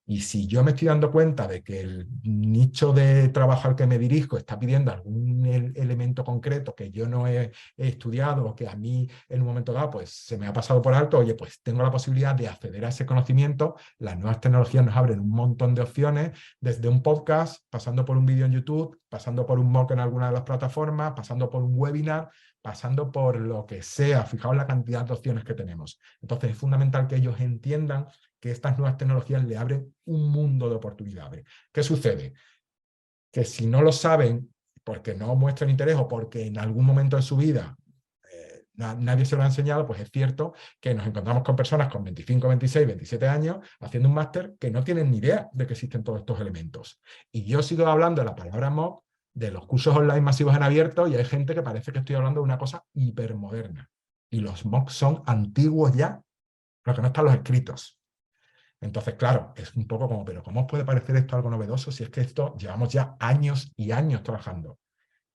Y si yo me estoy dando cuenta de que el nicho de trabajo al que me dirijo está pidiendo algún elemento concreto que yo no he estudiado o que a mí en un momento dado pues, se me ha pasado por alto, oye, pues tengo la posibilidad de acceder a ese conocimiento. Las nuevas tecnologías nos abren un montón de opciones, desde un podcast, pasando por un vídeo en YouTube, pasando por un MOOC en alguna de las plataformas, pasando por un webinar, pasando por lo que sea. Fijaos la cantidad de opciones que tenemos. Entonces es fundamental que ellos entiendan que estas nuevas tecnologías le abren un mundo de oportunidades. ¿Qué sucede? Que si no lo saben, porque no muestran interés o porque en algún momento de su vida nadie se lo ha enseñado, pues es cierto que nos encontramos con personas con 25, 26, 27 años haciendo un máster que no tienen ni idea de que existen todos estos elementos. Y yo sigo hablando de la palabra MOOC, de los cursos online masivos en abierto, y hay gente que parece que estoy hablando de una cosa hipermoderna. Y los MOOC son antiguos ya, lo que no están los escritos. Entonces, claro, es un poco como, pero ¿cómo os puede parecer esto algo novedoso si es que esto llevamos ya años y años trabajando?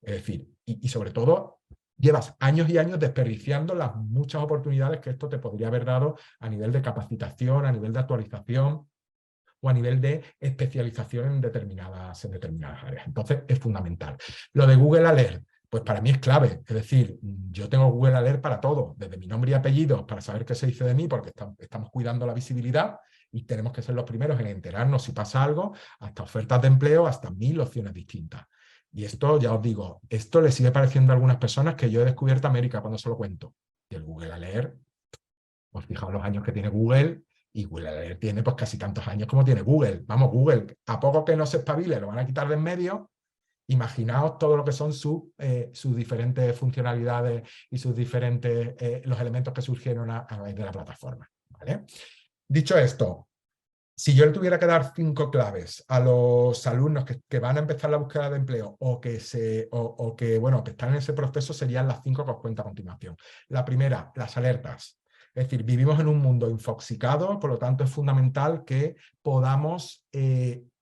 Es decir, y sobre todo, llevas años y años desperdiciando las muchas oportunidades que esto te podría haber dado a nivel de capacitación, a nivel de actualización o a nivel de especialización en determinadas áreas. Entonces, es fundamental. Lo de Google Alert, pues para mí es clave. Es decir, yo tengo Google Alert para todo, desde mi nombre y apellidos, para saber qué se dice de mí, porque estamos cuidando la visibilidad y tenemos que ser los primeros en enterarnos si pasa algo, hasta ofertas de empleo, hasta 1000 opciones distintas. Y esto, ya os digo, esto le sigue pareciendo a algunas personas que yo he descubierto América cuando se lo cuento. Y el Google Alert, pues fijaos los años que tiene Google, y Google Alert tiene pues casi tantos años como tiene Google. Vamos, Google, a poco que no se espabile, lo van a quitar de en medio. Imaginaos todo lo que son sus diferentes funcionalidades y sus diferentes, los elementos que surgieron a raíz de la plataforma, ¿vale? Dicho esto, si yo le tuviera que dar 5 claves a los alumnos que van a empezar la búsqueda de empleo o que están en ese proceso, serían las 5 que os cuento a continuación. La primera, las alertas. Es decir, vivimos en un mundo infoxicado, por lo tanto es fundamental que podamos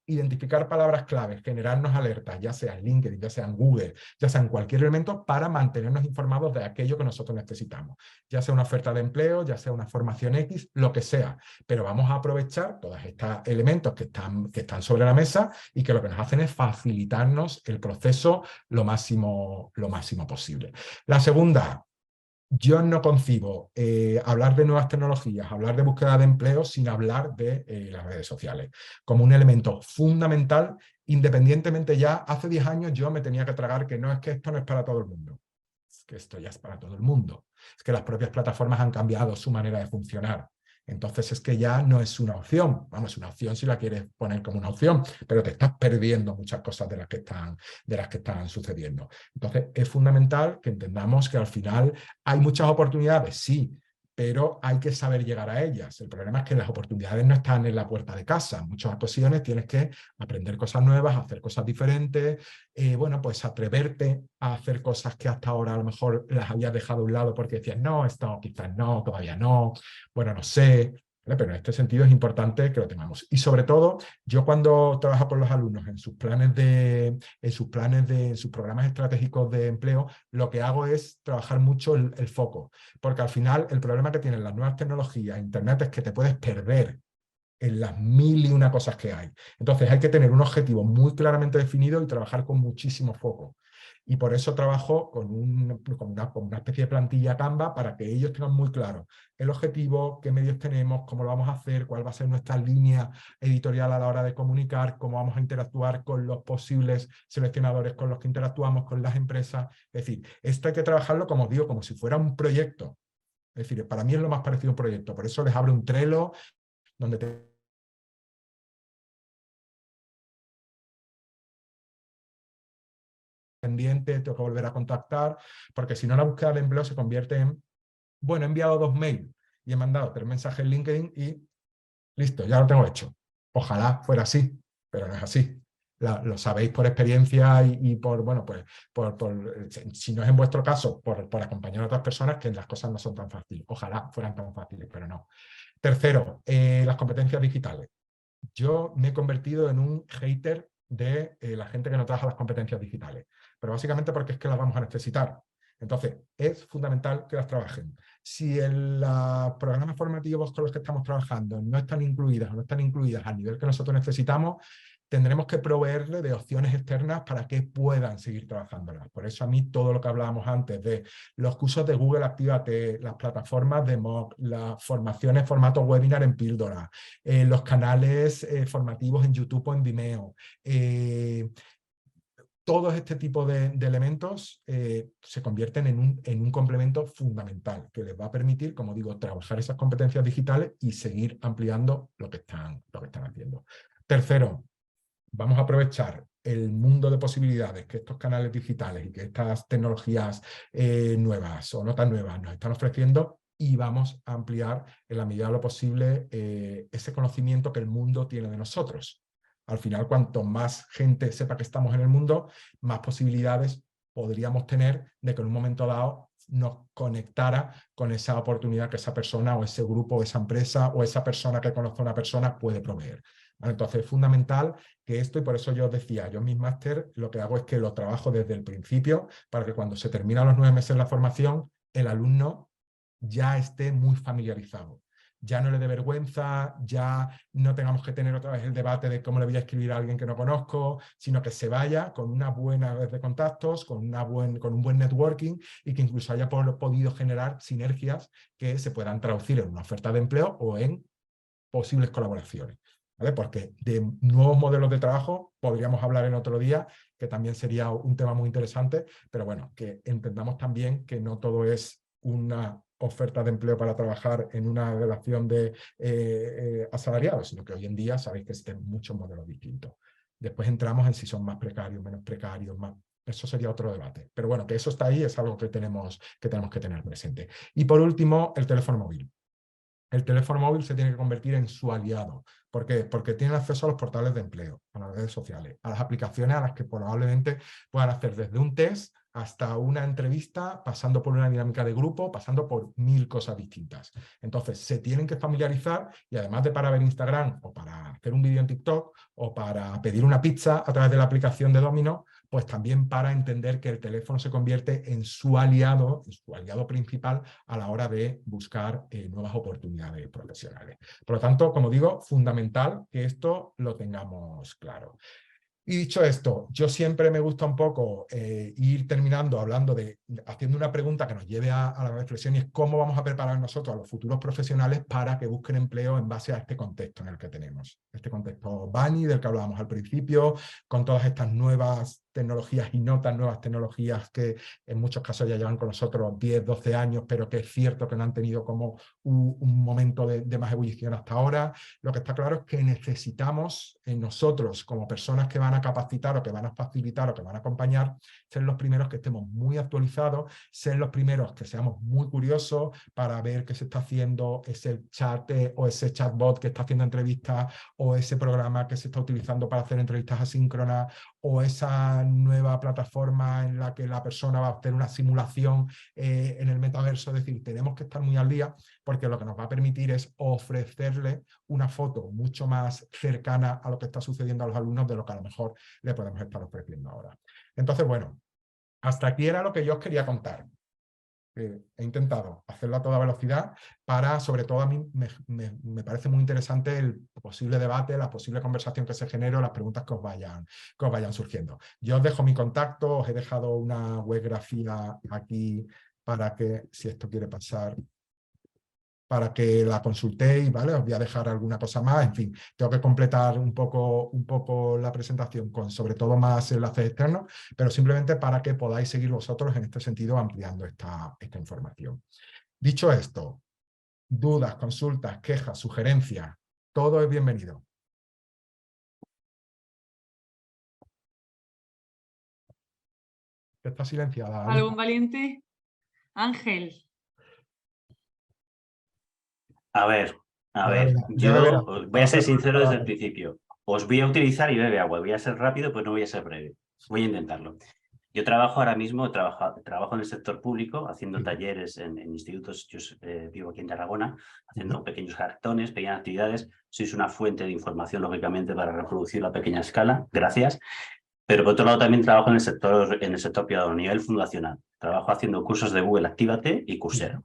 identificar palabras claves, generarnos alertas, ya sea en LinkedIn, ya sea en Google, ya sea en cualquier elemento, para mantenernos informados de aquello que nosotros necesitamos. Ya sea una oferta de empleo, ya sea una formación X, lo que sea. Pero vamos a aprovechar todos estos elementos que están sobre la mesa y que lo que nos hacen es facilitarnos el proceso lo máximo posible. La segunda, yo no concibo hablar de nuevas tecnologías, hablar de búsqueda de empleo sin hablar de las redes sociales como un elemento fundamental. Independientemente, ya hace 10 años yo me tenía que tragar que no es que esto no es para todo el mundo, es que esto ya es para todo el mundo, es que las propias plataformas han cambiado su manera de funcionar. Entonces es que ya no es una opción, vamos, es una opción si la quieres poner como una opción, pero te estás perdiendo muchas cosas de las que están sucediendo. Entonces es fundamental que entendamos que al final hay muchas oportunidades, sí, pero hay que saber llegar a ellas. El problema es que las oportunidades no están en la puerta de casa. En muchas ocasiones tienes que aprender cosas nuevas, hacer cosas diferentes, pues atreverte a hacer cosas que hasta ahora a lo mejor las habías dejado a un lado porque decías, no, esto quizás no, todavía no, bueno, no sé. Pero en este sentido es importante que lo tengamos. Y sobre todo, yo cuando trabajo con los alumnos en sus programas estratégicos de empleo, lo que hago es trabajar mucho el foco. Porque al final el problema que tienen las nuevas tecnologías, Internet, es que te puedes perder en las 1000 y una cosas que hay. Entonces hay que tener un objetivo muy claramente definido y trabajar con muchísimo foco. Y por eso trabajo con una especie de plantilla Canva para que ellos tengan muy claro el objetivo, qué medios tenemos, cómo lo vamos a hacer, cuál va a ser nuestra línea editorial a la hora de comunicar, cómo vamos a interactuar con los posibles seleccionadores con los que interactuamos, con las empresas. Es decir, esto hay que trabajarlo, como os digo, como si fuera un proyecto. Es decir, para mí es lo más parecido a un proyecto. Por eso les abro un Trello donde pendiente, tengo que volver a contactar, porque si no la búsqueda de empleo se convierte en, bueno, he enviado 2 mails y he mandado 3 mensajes en LinkedIn y listo, ya lo tengo hecho. Ojalá fuera así, pero no es así. Lo sabéis por experiencia y por, si no es en vuestro caso, por acompañar a otras personas, que las cosas no son tan fáciles. Ojalá fueran tan fáciles, pero no. Tercero, las competencias digitales. Yo me he convertido en un hater de la gente que no trabaja las competencias digitales, pero básicamente porque es que las vamos a necesitar. Entonces, es fundamental que las trabajen. Si en los programas formativos con los que estamos trabajando no están incluidas o no están incluidas al nivel que nosotros necesitamos, tendremos que proveerle de opciones externas para que puedan seguir trabajándolas. Por eso a mí todo lo que hablábamos antes de los cursos de Google Actívate, las plataformas de MOOC, las formaciones formato webinar en Píldora, los canales formativos en YouTube o en Vimeo, todo este tipo de elementos se convierten en un complemento fundamental que les va a permitir, como digo, trabajar esas competencias digitales y seguir ampliando lo que están haciendo. Tercero, vamos a aprovechar el mundo de posibilidades que estos canales digitales y que estas tecnologías nuevas o no tan nuevas nos están ofreciendo y vamos a ampliar en la medida de lo posible ese conocimiento que el mundo tiene de nosotros. Al final, cuanto más gente sepa que estamos en el mundo, más posibilidades podríamos tener de que en un momento dado nos conectara con esa oportunidad que esa persona o ese grupo o esa empresa o esa persona que conoce a una persona puede proveer. ¿Vale? Entonces es fundamental que esto, y por eso yo os decía, yo en mis máster lo que hago es que lo trabajo desde el principio para que cuando se terminan los 9 meses de la formación, el alumno ya esté muy familiarizado. Ya no le dé vergüenza, ya no tengamos que tener otra vez el debate de cómo le voy a escribir a alguien que no conozco, sino que se vaya con una buena red de contactos, con un buen networking y que incluso haya podido generar sinergias que se puedan traducir en una oferta de empleo o en posibles colaboraciones. ¿Vale? Porque de nuevos modelos de trabajo podríamos hablar en otro día, que también sería un tema muy interesante, pero bueno, que entendamos también que no todo es una oferta de empleo para trabajar en una relación de asalariados, sino que hoy en día sabéis que existen muchos modelos distintos. Después entramos en si son más precarios, menos precarios, más... Eso sería otro debate. Pero bueno, que eso está ahí, es algo que tenemos que tener presente. Y por último, el teléfono móvil. El teléfono móvil se tiene que convertir en su aliado. ¿Por qué? Porque tienen acceso a los portales de empleo, a las redes sociales, a las aplicaciones a las que probablemente puedan hacer desde un test hasta una entrevista, pasando por una dinámica de grupo, pasando por 1000 cosas distintas. Entonces, se tienen que familiarizar y además de para ver Instagram o para hacer un vídeo en TikTok o para pedir una pizza a través de la aplicación de Domino, pues también para entender que el teléfono se convierte en su aliado principal a la hora de buscar nuevas oportunidades profesionales. Por lo tanto, como digo, fundamental que esto lo tengamos claro. Y dicho esto, yo siempre me gusta un poco ir terminando haciendo una pregunta que nos lleve a la reflexión, y es cómo vamos a preparar nosotros a los futuros profesionales para que busquen empleo en base a este contexto en el que tenemos. Este contexto BANI del que hablábamos al principio, con todas estas nuevas tecnologías y no tan nuevas tecnologías que en muchos casos ya llevan con nosotros 10, 12 años, pero que es cierto que no han tenido como un momento de más ebullición hasta ahora. Lo que está claro es que necesitamos nosotros, como personas que van a capacitar o que van a facilitar o que van a acompañar, ser los primeros que estemos muy actualizados, ser los primeros que seamos muy curiosos para ver qué se está haciendo, ese chat o ese chatbot que está haciendo entrevistas, o ese programa que se está utilizando para hacer entrevistas asíncronas, o esa nueva plataforma en la que la persona va a hacer una simulación en el metaverso. Es decir, tenemos que estar muy al día, porque lo que nos va a permitir es ofrecerle una foto mucho más cercana a lo que está sucediendo a los alumnos de lo que a lo mejor le podemos estar ofreciendo ahora. Entonces, bueno, hasta aquí era lo que yo os quería contar. He intentado hacerlo a toda velocidad para, sobre todo a mí me parece muy interesante el posible debate, la posible conversación que se genere, las preguntas que os vayan surgiendo. Yo os dejo mi contacto, os he dejado una webgrafía aquí para que, si esto quiere pasar, para que la consultéis, ¿vale? Os voy a dejar alguna cosa más, en fin, tengo que completar un poco la presentación con sobre todo más enlaces externos, pero simplemente para que podáis seguir vosotros en este sentido ampliando esta información. Dicho esto, dudas, consultas, quejas, sugerencias, todo es bienvenido. Está silenciada. ¿Algún valiente? Ángel. A ver, yo voy a ser sincero desde el principio. Os voy a utilizar y bebe agua. Voy a ser rápido, pues no voy a ser breve. Voy a intentarlo. Yo trabajo ahora mismo, trabajo en el sector público, haciendo talleres en institutos. Yo vivo aquí en Tarragona, haciendo pequeños cartones, pequeñas actividades. Sois una fuente de información, lógicamente, para reproducir a pequeña escala. Gracias. Pero por otro lado también trabajo en el sector privado, a nivel fundacional. Trabajo haciendo cursos de Google Actívate y Coursera.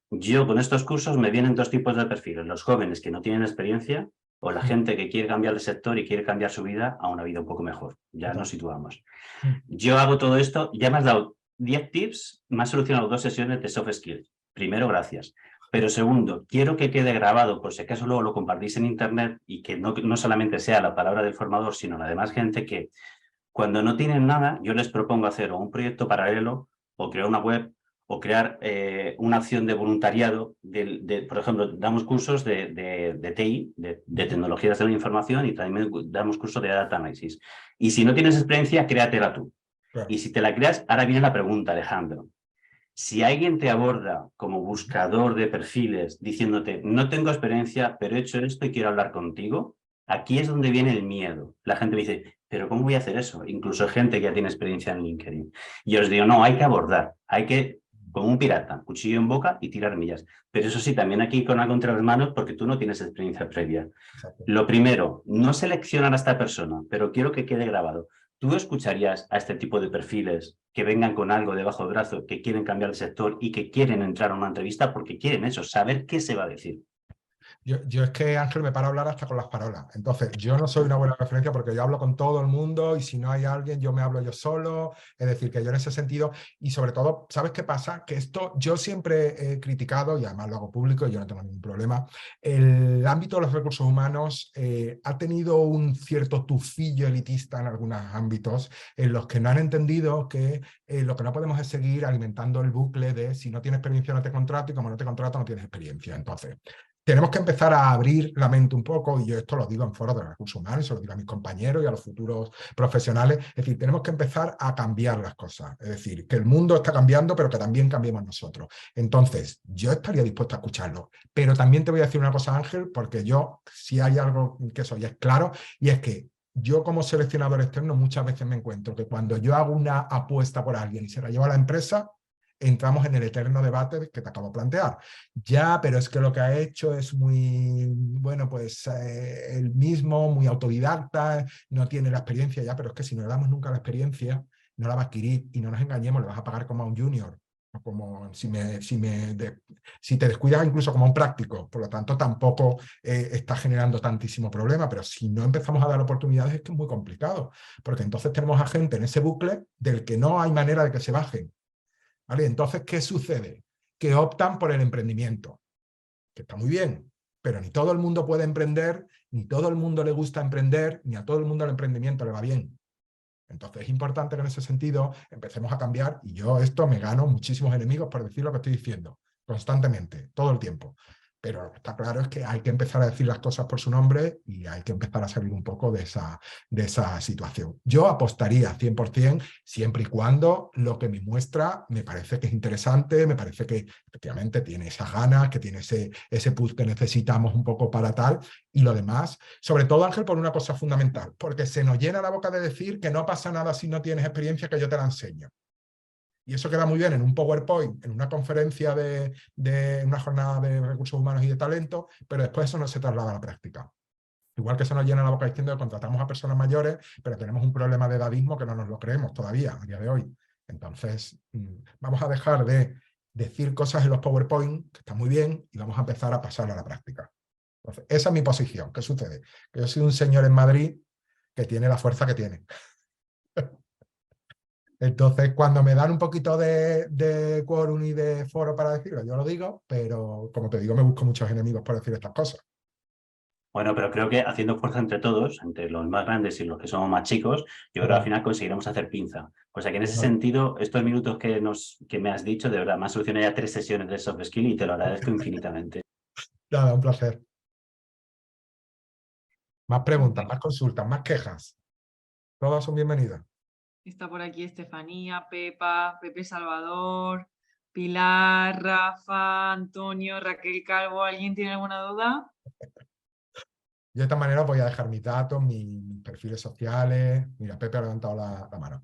Yo con estos cursos me vienen dos tipos de perfiles: los jóvenes que no tienen experiencia o la gente que quiere cambiar de sector y quiere cambiar su vida a una vida un poco mejor. Ya nos situamos. Yo hago todo esto, ya me has dado 10 tips, me has solucionado 2 sesiones de soft skills. Primero, gracias. Pero segundo, quiero que quede grabado, por si acaso luego lo compartís en internet, y que no solamente sea la palabra del formador, sino la demás gente, que cuando no tienen nada, yo les propongo hacer o un proyecto paralelo, o crear una web, o crear una acción de voluntariado. Por ejemplo, damos cursos de TI, de tecnologías de la información, y también damos cursos de data analysis. Y si no tienes experiencia, créatela tú. Claro. Y si te la creas, ahora viene la pregunta, Alejandro. Si alguien te aborda como buscador de perfiles diciéndote, no tengo experiencia, pero he hecho esto y quiero hablar contigo, aquí es donde viene el miedo. La gente me dice, pero ¿cómo voy a hacer eso? Incluso gente que ya tiene experiencia en LinkedIn. Y yo os digo, no, hay que abordar, hay que, como un pirata, cuchillo en boca y tirar millas. Pero eso sí, también aquí con algo entre las manos porque tú no tienes experiencia previa. Exacto. Lo primero, no seleccionar a esta persona, pero quiero que quede grabado. ¿Tú escucharías a este tipo de perfiles que vengan con algo debajo del brazo, que quieren cambiar de sector y que quieren entrar a una entrevista porque quieren eso, saber qué se va a decir? Yo es que, Ángel, me paro a hablar hasta con las parolas. Entonces, yo no soy una buena referencia porque yo hablo con todo el mundo y si no hay alguien, yo me hablo yo solo. Es decir, que yo en ese sentido, y sobre todo, ¿sabes qué pasa? Que esto yo siempre he criticado, y además lo hago público y yo no tengo ningún problema, el ámbito de los recursos humanos ha tenido un cierto tufillo elitista en algunos ámbitos en los que no han entendido que lo que no podemos es seguir alimentando el bucle de si no tienes experiencia no te contrato y como no te contrato no tienes experiencia. Entonces, tenemos que empezar a abrir la mente un poco, y yo esto lo digo en foros de recursos humanos, se lo digo a mis compañeros y a los futuros profesionales. Es decir, tenemos que empezar a cambiar las cosas. Es decir, que el mundo está cambiando, pero que también cambiemos nosotros. Entonces, yo estaría dispuesto a escucharlo. Pero también te voy a decir una cosa, Ángel, porque yo, si hay algo que soy es claro, y es que yo como seleccionador externo muchas veces me encuentro que cuando yo hago una apuesta por alguien y se la lleva a la empresa, entramos en el eterno debate que te acabo de plantear. Ya, pero es que lo que ha hecho es muy, bueno, pues el mismo, muy autodidacta, no tiene la experiencia ya, pero es que si no le damos nunca la experiencia, no la va a adquirir y no nos engañemos, le vas a pagar como a un junior, o como si te descuidas incluso como a un práctico, por lo tanto tampoco está generando tantísimo problema, pero si no empezamos a dar oportunidades es que es muy complicado, porque entonces tenemos a gente en ese bucle del que no hay manera de que se bajen. ¿Vale? Entonces, ¿qué sucede? Que optan por el emprendimiento, que está muy bien, pero ni todo el mundo puede emprender, ni todo el mundo le gusta emprender, ni a todo el mundo el emprendimiento le va bien. Entonces es importante que en ese sentido empecemos a cambiar, y yo esto me gano muchísimos enemigos por decir lo que estoy diciendo, constantemente, todo el tiempo. Pero está claro es que hay que empezar a decir las cosas por su nombre y hay que empezar a salir un poco de esa situación. Yo apostaría 100% siempre y cuando lo que me muestra me parece que es interesante, me parece que efectivamente tiene esas ganas, que tiene ese push que necesitamos un poco para tal, y lo demás, sobre todo, Ángel, por una cosa fundamental, porque se nos llena la boca de decir que no pasa nada si no tienes experiencia, que yo te la enseño. Y eso queda muy bien en un PowerPoint, en una conferencia de una jornada de recursos humanos y de talento, pero después eso no se traslada a la práctica. Igual que se nos llena la boca diciendo que contratamos a personas mayores, pero tenemos un problema de edadismo que no nos lo creemos todavía a día de hoy. Entonces, vamos a dejar de decir cosas en los PowerPoint, que está muy bien, y vamos a empezar a pasar a la práctica. Entonces, esa es mi posición. ¿Qué sucede? Que yo soy un señor en Madrid que tiene la fuerza que tiene. Entonces, cuando me dan un poquito de quórum y de foro para decirlo, yo lo digo, pero como te digo, me busco muchos enemigos por decir estas cosas. Bueno, pero creo que haciendo fuerza entre todos, entre los más grandes y los que somos más chicos, yo creo que al final conseguiremos hacer pinza. O sea que en ese sentido, estos minutos que me has dicho, de verdad, me has solucionado ya 3 sesiones de soft skill y te lo agradezco infinitamente. Nada, un placer. Más preguntas, más consultas, más quejas. Todas son bienvenidas. Está por aquí Estefanía, Pepa, Pepe Salvador, Pilar, Rafa, Antonio, Raquel Calvo. ¿Alguien tiene alguna duda? Yo de esta manera voy a dejar mis datos, mis perfiles sociales. Mira, Pepe ha levantado la mano.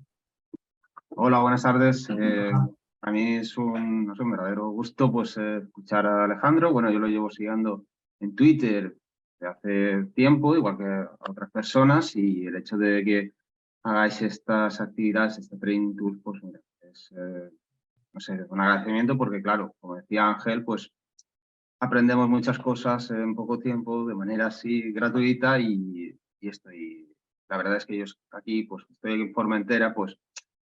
Hola, buenas tardes. A mí es un verdadero gusto pues, escuchar a Alejandro. Bueno, yo lo llevo siguiendo en Twitter de hace tiempo, igual que a otras personas, y el hecho de que hagáis estas actividades, este Training Tour, pues mira, es no sé, un agradecimiento porque, claro, como decía Ángel, pues aprendemos muchas cosas en poco tiempo, de manera así gratuita, y la verdad es que yo aquí pues estoy en Formentera, pues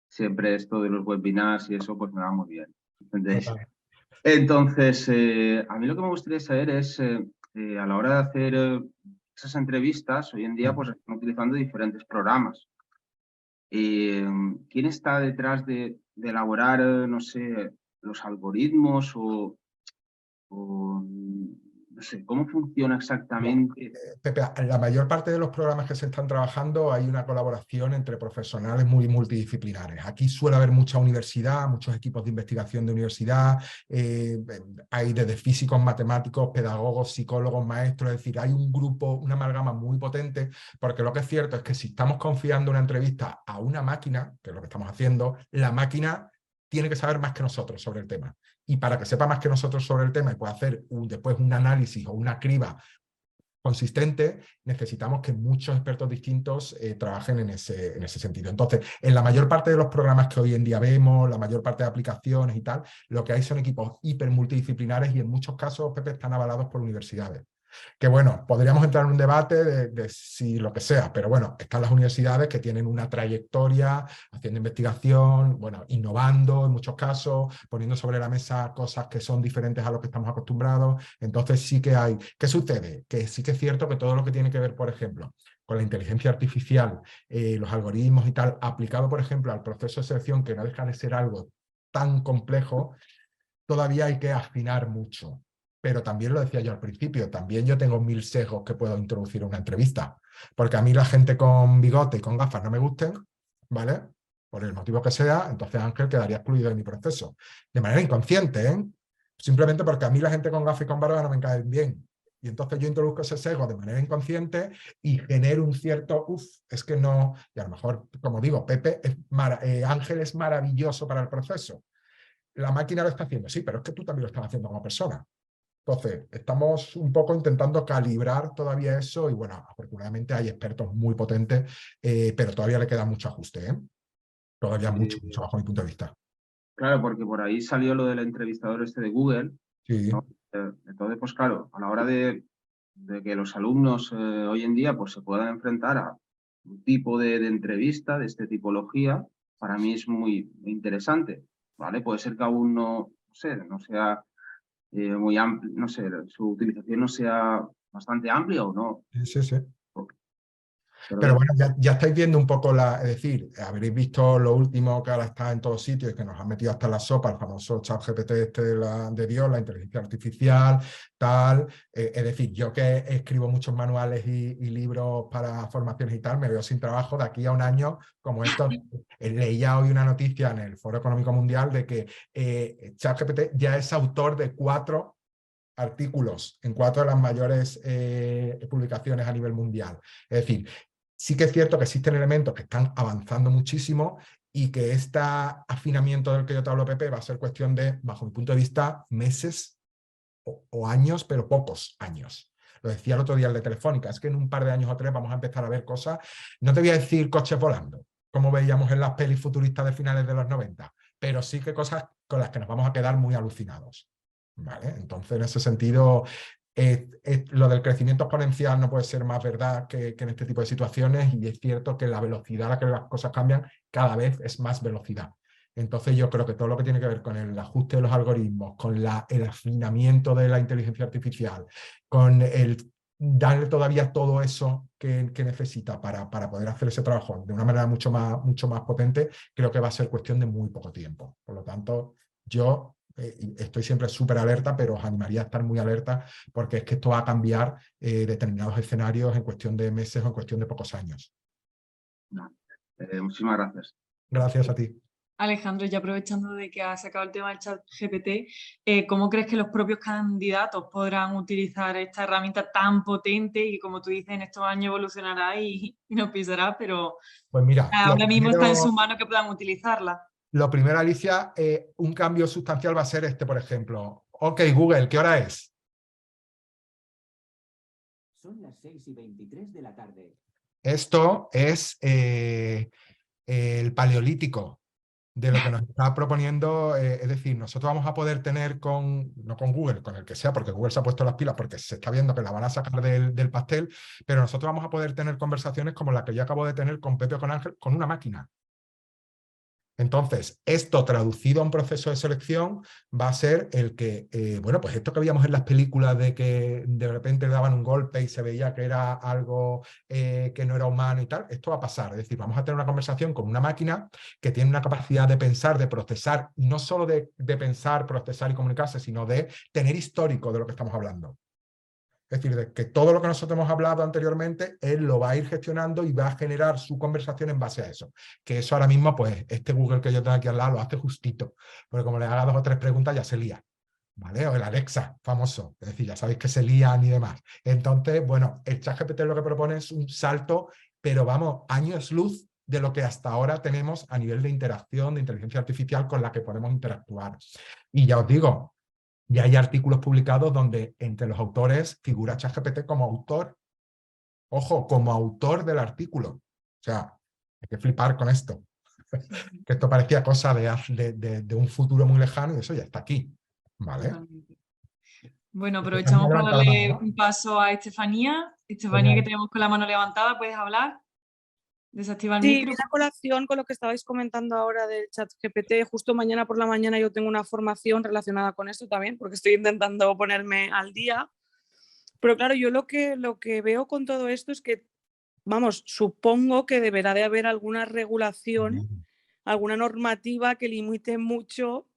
siempre esto de los webinars y eso pues me va muy bien. ¿Entendéis? Entonces, a mí lo que me gustaría saber es, a la hora de hacer esas entrevistas, hoy en día pues están utilizando diferentes programas. ¿Quién está detrás de elaborar, no sé, los algoritmos o no sé, ¿cómo funciona exactamente? Pepe, en la mayor parte de los programas que se están trabajando hay una colaboración entre profesionales muy multidisciplinares. Aquí suele haber mucha universidad, muchos equipos de investigación de universidad, hay desde físicos, matemáticos, pedagogos, psicólogos, maestros, es decir, hay un grupo, una amalgama muy potente, porque lo que es cierto es que si estamos confiando una entrevista a una máquina, que es lo que estamos haciendo, la máquina tiene que saber más que nosotros sobre el tema. Y para que sepa más que nosotros sobre el tema y pueda hacer después un análisis o una criba consistente, necesitamos que muchos expertos distintos trabajen en ese sentido. Entonces, en la mayor parte de los programas que hoy en día vemos, la mayor parte de aplicaciones y tal, lo que hay son equipos hiper multidisciplinares y en muchos casos, Pepe, están avalados por universidades. Que bueno, podríamos entrar en un debate de si lo que sea, pero bueno, están las universidades que tienen una trayectoria haciendo investigación, bueno, innovando en muchos casos, poniendo sobre la mesa cosas que son diferentes a lo que estamos acostumbrados. Entonces sí que hay. ¿Qué sucede? Que sí que es cierto que todo lo que tiene que ver, por ejemplo, con la inteligencia artificial, los algoritmos y tal, aplicado, por ejemplo, al proceso de selección, que no deja de ser algo tan complejo, todavía hay que afinar mucho. Pero también lo decía yo al principio, también yo tengo 1000 sesgos que puedo introducir en una entrevista. Porque a mí la gente con bigote y con gafas no me gusten, ¿vale? Por el motivo que sea, entonces Ángel quedaría excluido de mi proceso. De manera inconsciente, ¿eh? Simplemente porque a mí la gente con gafas y con barba no me cae bien. Y entonces yo introduzco ese sesgo de manera inconsciente y genero un cierto, es que no, y a lo mejor, como digo, Ángel es maravilloso para el proceso. La máquina lo está haciendo, sí, pero es que tú también lo estás haciendo como persona. Entonces, estamos un poco intentando calibrar todavía eso y bueno, afortunadamente hay expertos muy potentes, pero todavía le queda mucho ajuste, ¿eh? Todavía mucho bajo mi punto de vista. Claro, porque por ahí salió lo del entrevistador este de Google, Sí. ¿no? Entonces, pues claro, a la hora de que los alumnos hoy en día pues, se puedan enfrentar a un tipo de entrevista de esta tipología, para mí es muy interesante, ¿vale? Puede ser que aún no sea muy amplio, no sé, su utilización no sea bastante amplia o no. Sí. Pero Pero bueno, ya estáis viendo un poco es decir, habréis visto lo último que ahora está en todos sitios y que nos han metido hasta la sopa, el famoso ChatGPT de Dios, la inteligencia artificial, tal. Es decir, yo que escribo muchos manuales y libros para formaciones y tal, me veo sin trabajo de aquí a un año como esto. Leía hoy una noticia en el Foro Económico Mundial de que ChatGPT ya es autor de 4 artículos en 4 de las mayores publicaciones a nivel mundial. Es decir, sí que es cierto que existen elementos que están avanzando muchísimo y que este afinamiento del que yo te hablo, Pepe, va a ser cuestión de, bajo mi punto de vista, meses o años, pero pocos años. Lo decía el otro día el de Telefónica, es que en un par de años o 3 vamos a empezar a ver cosas, no te voy a decir coches volando, como veíamos en las pelis futuristas de finales de los 90, pero sí que cosas con las que nos vamos a quedar muy alucinados. ¿Vale? Entonces, en ese sentido, lo del crecimiento exponencial no puede ser más verdad que en este tipo de situaciones y es cierto que la velocidad a la que las cosas cambian cada vez es más velocidad. Entonces yo creo que todo lo que tiene que ver con el ajuste de los algoritmos, con el afinamiento de la inteligencia artificial, con el darle todavía todo eso que necesita para poder hacer ese trabajo de una manera mucho más potente, creo que va a ser cuestión de muy poco tiempo. Por lo tanto, yo estoy siempre súper alerta, pero os animaría a estar muy alerta porque es que esto va a cambiar determinados escenarios en cuestión de meses o en cuestión de pocos años. Muchísimas gracias. Gracias a ti. Alejandro, ya aprovechando de que has sacado el tema del ChatGPT, ¿cómo crees que los propios candidatos podrán utilizar esta herramienta tan potente y, como tú dices, en estos años evolucionará y nos pisará, pero pues mira, ahora mismo está en su mano que puedan utilizarla? Lo primero, Alicia, un cambio sustancial va a ser por ejemplo. Ok, Google, ¿qué hora es? Son las 6:23 de la tarde. Esto es el paleolítico de lo que nos está proponiendo, es decir, nosotros vamos a poder tener no con Google, con el que sea, porque Google se ha puesto las pilas porque se está viendo que la van a sacar del pastel, pero nosotros vamos a poder tener conversaciones como la que yo acabo de tener con Pepe o con Ángel, con una máquina. Entonces, esto traducido a un proceso de selección va a ser el que, bueno, pues esto que veíamos en las películas de que de repente le daban un golpe y se veía que era algo que no era humano y tal, esto va a pasar. Es decir, vamos a tener una conversación con una máquina que tiene una capacidad de pensar, de procesar, no solo de pensar, procesar y comunicarse, sino de tener histórico de lo que estamos hablando. Es decir, de que todo lo que nosotros hemos hablado anteriormente, él lo va a ir gestionando y va a generar su conversación en base a eso. Que eso ahora mismo, pues, este Google que yo tengo aquí al lado lo hace justito. Porque como le haga 2 o 3 preguntas ya se lía. ¿Vale? O el Alexa, famoso. Es decir, ya sabéis que se lían y demás. Entonces, bueno, el ChatGPT lo que propone es un salto, pero vamos, años luz de lo que hasta ahora tenemos a nivel de interacción, de inteligencia artificial con la que podemos interactuar. Y ya os digo, ya hay artículos publicados donde entre los autores figura ChatGPT como autor. Ojo, como autor del artículo. O sea, hay que flipar con esto. Que esto parecía cosa de un futuro muy lejano y eso ya está aquí. ¿Vale? Totalmente. Bueno, Estefanía aprovechamos para levanta la darle mano, ¿no? un paso a Estefanía. Estefanía, que tenemos con la mano levantada, ¿puedes hablar? Desactiva el Sí, micro. viene a colación con lo que estabais comentando ahora del ChatGPT. Justo mañana por la mañana yo tengo una formación relacionada con esto también, porque estoy intentando ponerme al día. Pero claro, yo lo que veo con todo esto es que, vamos, supongo que deberá de haber alguna regulación, alguna normativa que limite mucho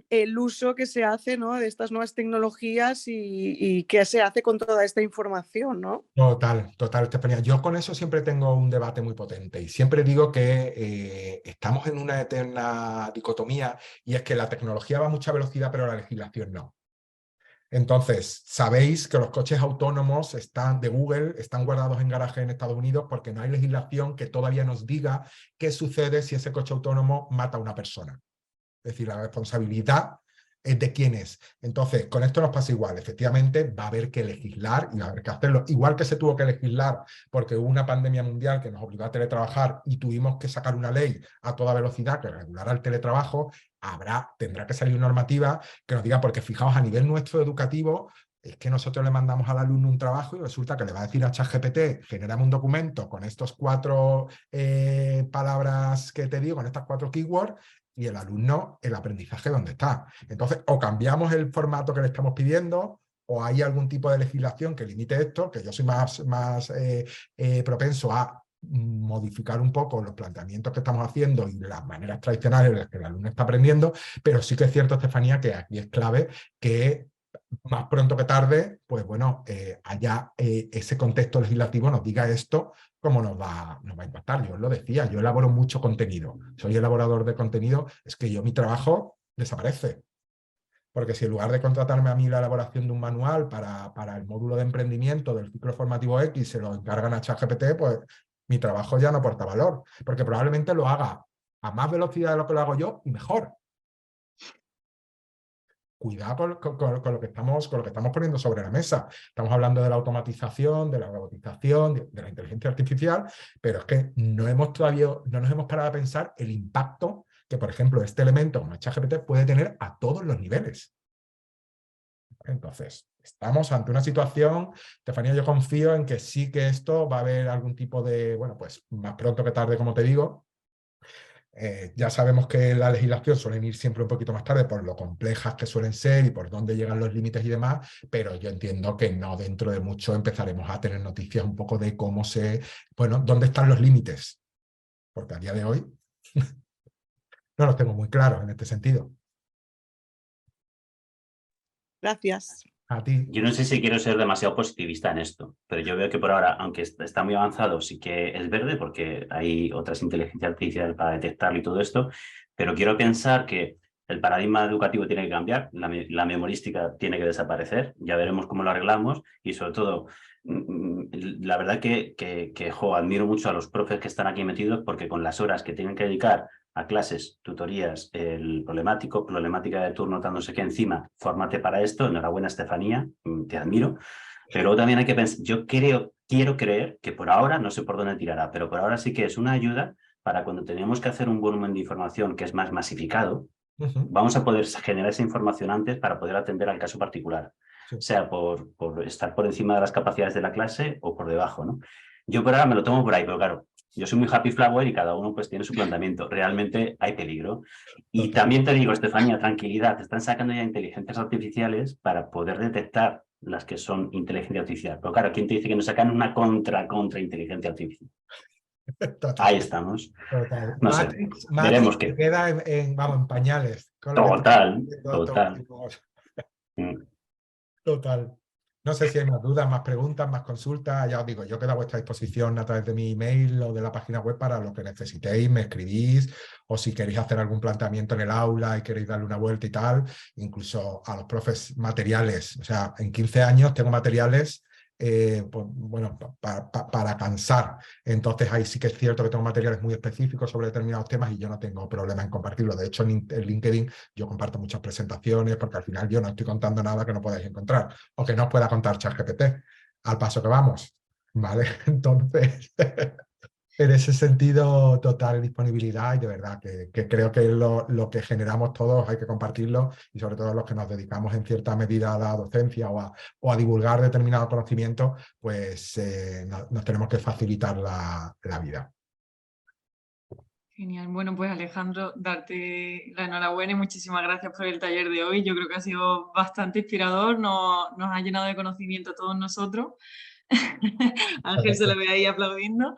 el uso que se hace, ¿no?, de estas nuevas tecnologías y qué se hace con toda esta información, ¿no? Total, total, Estefanía. Yo con eso siempre tengo un debate muy potente y siempre digo que estamos en una eterna dicotomía y es que la tecnología va a mucha velocidad, pero la legislación no. Entonces, sabéis que los coches autónomos de Google están guardados en garajes en Estados Unidos porque no hay legislación que todavía nos diga qué sucede si ese coche autónomo mata a una persona. Es decir, la responsabilidad es de quién es. Entonces, con esto nos pasa igual. Efectivamente, va a haber que legislar y va a haber que hacerlo. Igual que se tuvo que legislar porque hubo una pandemia mundial que nos obligó a teletrabajar y tuvimos que sacar una ley a toda velocidad que regulara el teletrabajo, tendrá que salir normativa que nos diga, porque fijaos, a nivel nuestro educativo, es que nosotros le mandamos al alumno un trabajo y resulta que le va a decir a ChatGPT, genérame un documento con estos 4 palabras que te digo, con estas 4 keywords, y el alumno, el aprendizaje, ¿dónde está? Entonces, o cambiamos el formato que le estamos pidiendo, o hay algún tipo de legislación que limite esto, que yo soy más propenso a modificar un poco los planteamientos que estamos haciendo y las maneras tradicionales en las que el alumno está aprendiendo, pero sí que es cierto, Estefanía, que aquí es clave que más pronto que tarde, pues bueno, haya ese contexto legislativo nos diga esto, cómo nos va a impactar. Yo os lo decía, yo elaboro mucho contenido, soy elaborador de contenido, es que mi trabajo desaparece. Porque si en lugar de contratarme a mí la elaboración de un manual para el módulo de emprendimiento del ciclo formativo X se lo encargan a ChatGPT, pues mi trabajo ya no aporta valor, porque probablemente lo haga a más velocidad de lo que lo hago yo y mejor. Cuidado con lo que estamos poniendo sobre la mesa. Estamos hablando de la automatización, de la robotización, de la inteligencia artificial, pero es que no nos hemos parado a pensar el impacto que, por ejemplo, este elemento como ChatGPT puede tener a todos los niveles. Entonces, estamos ante una situación, Estefanía, yo confío en que sí que esto va a haber algún tipo de, bueno, pues más pronto que tarde, como te digo. Ya sabemos que la legislación suelen ir siempre un poquito más tarde por lo complejas que suelen ser y por dónde llegan los límites y demás, pero yo entiendo que no dentro de mucho empezaremos a tener noticias un poco de cómo dónde están los límites, porque a día de hoy no los tengo muy claros en este sentido. Gracias. A ti. Yo no sé si quiero ser demasiado positivista en esto, pero yo veo que por ahora, aunque está muy avanzado, sí que es verde porque hay otras inteligencias artificiales para detectarlo y todo esto, pero quiero pensar que el paradigma educativo tiene que cambiar, la memorística tiene que desaparecer, ya veremos cómo lo arreglamos y sobre todo, la verdad que admiro mucho a los profes que están aquí metidos porque con las horas que tienen que dedicar a clases, tutorías, el problemática de turno, tal no sé qué encima, fórmate para esto, enhorabuena Estefanía, te admiro, pero luego también hay que pensar, quiero creer que por ahora, no sé por dónde tirará, pero por ahora sí que es una ayuda para cuando tenemos que hacer un volumen de información que es más masificado, vamos a poder generar esa información antes para poder atender al caso particular, sea por estar por encima de las capacidades de la clase o por debajo, ¿no? Yo por ahora me lo tomo por ahí, pero claro, Yo soy muy happy flower y cada uno pues tiene su planteamiento. Realmente hay peligro. Y también te digo, Estefanía, tranquilidad, te están sacando ya inteligencias artificiales para poder detectar las que son inteligencia artificial. Pero claro, ¿quién te dice que nos sacan una contra inteligencia artificial? Total, Ahí estamos. total. No sé, Matrix veremos se qué. queda vamos, en pañales. Con lo que Total, todo total. Mm. Total. No sé si hay más dudas, más preguntas, más consultas. Ya os digo, yo quedo a vuestra disposición a través de mi email o de la página web para lo que necesitéis, me escribís, o si queréis hacer algún planteamiento en el aula y queréis darle una vuelta y tal, incluso a los profes materiales. O sea, en 15 años tengo materiales pues, bueno, para cansar. Entonces ahí sí que es cierto que tengo materiales muy específicos sobre determinados temas y yo no tengo problema en compartirlo. De hecho, en LinkedIn yo comparto muchas presentaciones porque al final yo no estoy contando nada que no podáis encontrar o que no os pueda contar ChatGPT, al paso que vamos, ¿vale? Entonces, en ese sentido, total disponibilidad y de verdad que creo que lo que generamos todos hay que compartirlo y sobre todo los que nos dedicamos en cierta medida a la docencia o a divulgar determinado conocimiento, pues nos tenemos que facilitar la vida. Genial. Bueno, pues Alejandro, darte la enhorabuena y muchísimas gracias por el taller de hoy. Yo creo que ha sido bastante inspirador, nos ha llenado de conocimiento a todos nosotros. Ángel se lo ve ahí aplaudiendo.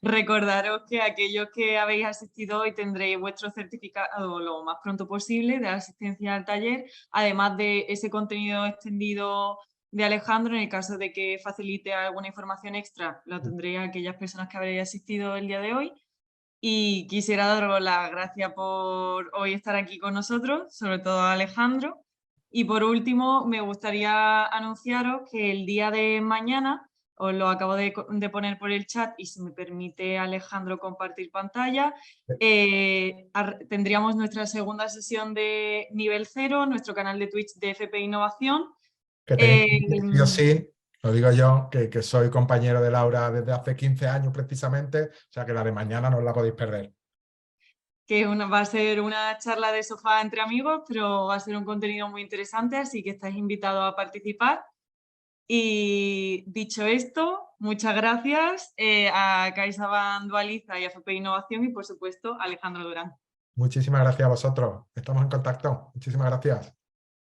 Recordaros que aquellos que habéis asistido hoy tendréis vuestro certificado lo más pronto posible de asistencia al taller, además de ese contenido extendido de Alejandro. En el caso de que facilite alguna información extra, lo tendréis a aquellas personas que habréis asistido el día de hoy. Y quisiera daros las gracias por hoy estar aquí con nosotros, sobre todo a Alejandro. Y por último, me gustaría anunciaros que el día de mañana, os lo acabo de poner por el chat y si me permite Alejandro compartir pantalla, tendríamos nuestra segunda sesión de nivel 0, nuestro canal de Twitch de FP Innovación. Que tenéis sí o sí, lo digo yo, que soy compañero de Laura desde hace 15 años precisamente, o sea que la de mañana no os la podéis perder. Que va a ser una charla de sofá entre amigos, pero va a ser un contenido muy interesante, así que estáis invitados a participar. Y dicho esto, muchas gracias a CaixaBank Dualiza y a FP Innovación y, por supuesto, a Alejandro Durán. Muchísimas gracias a vosotros. Estamos en contacto. Muchísimas gracias.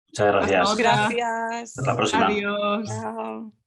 Muchas gracias. Hasta otra. Gracias. Hasta la próxima. Adiós. Chao.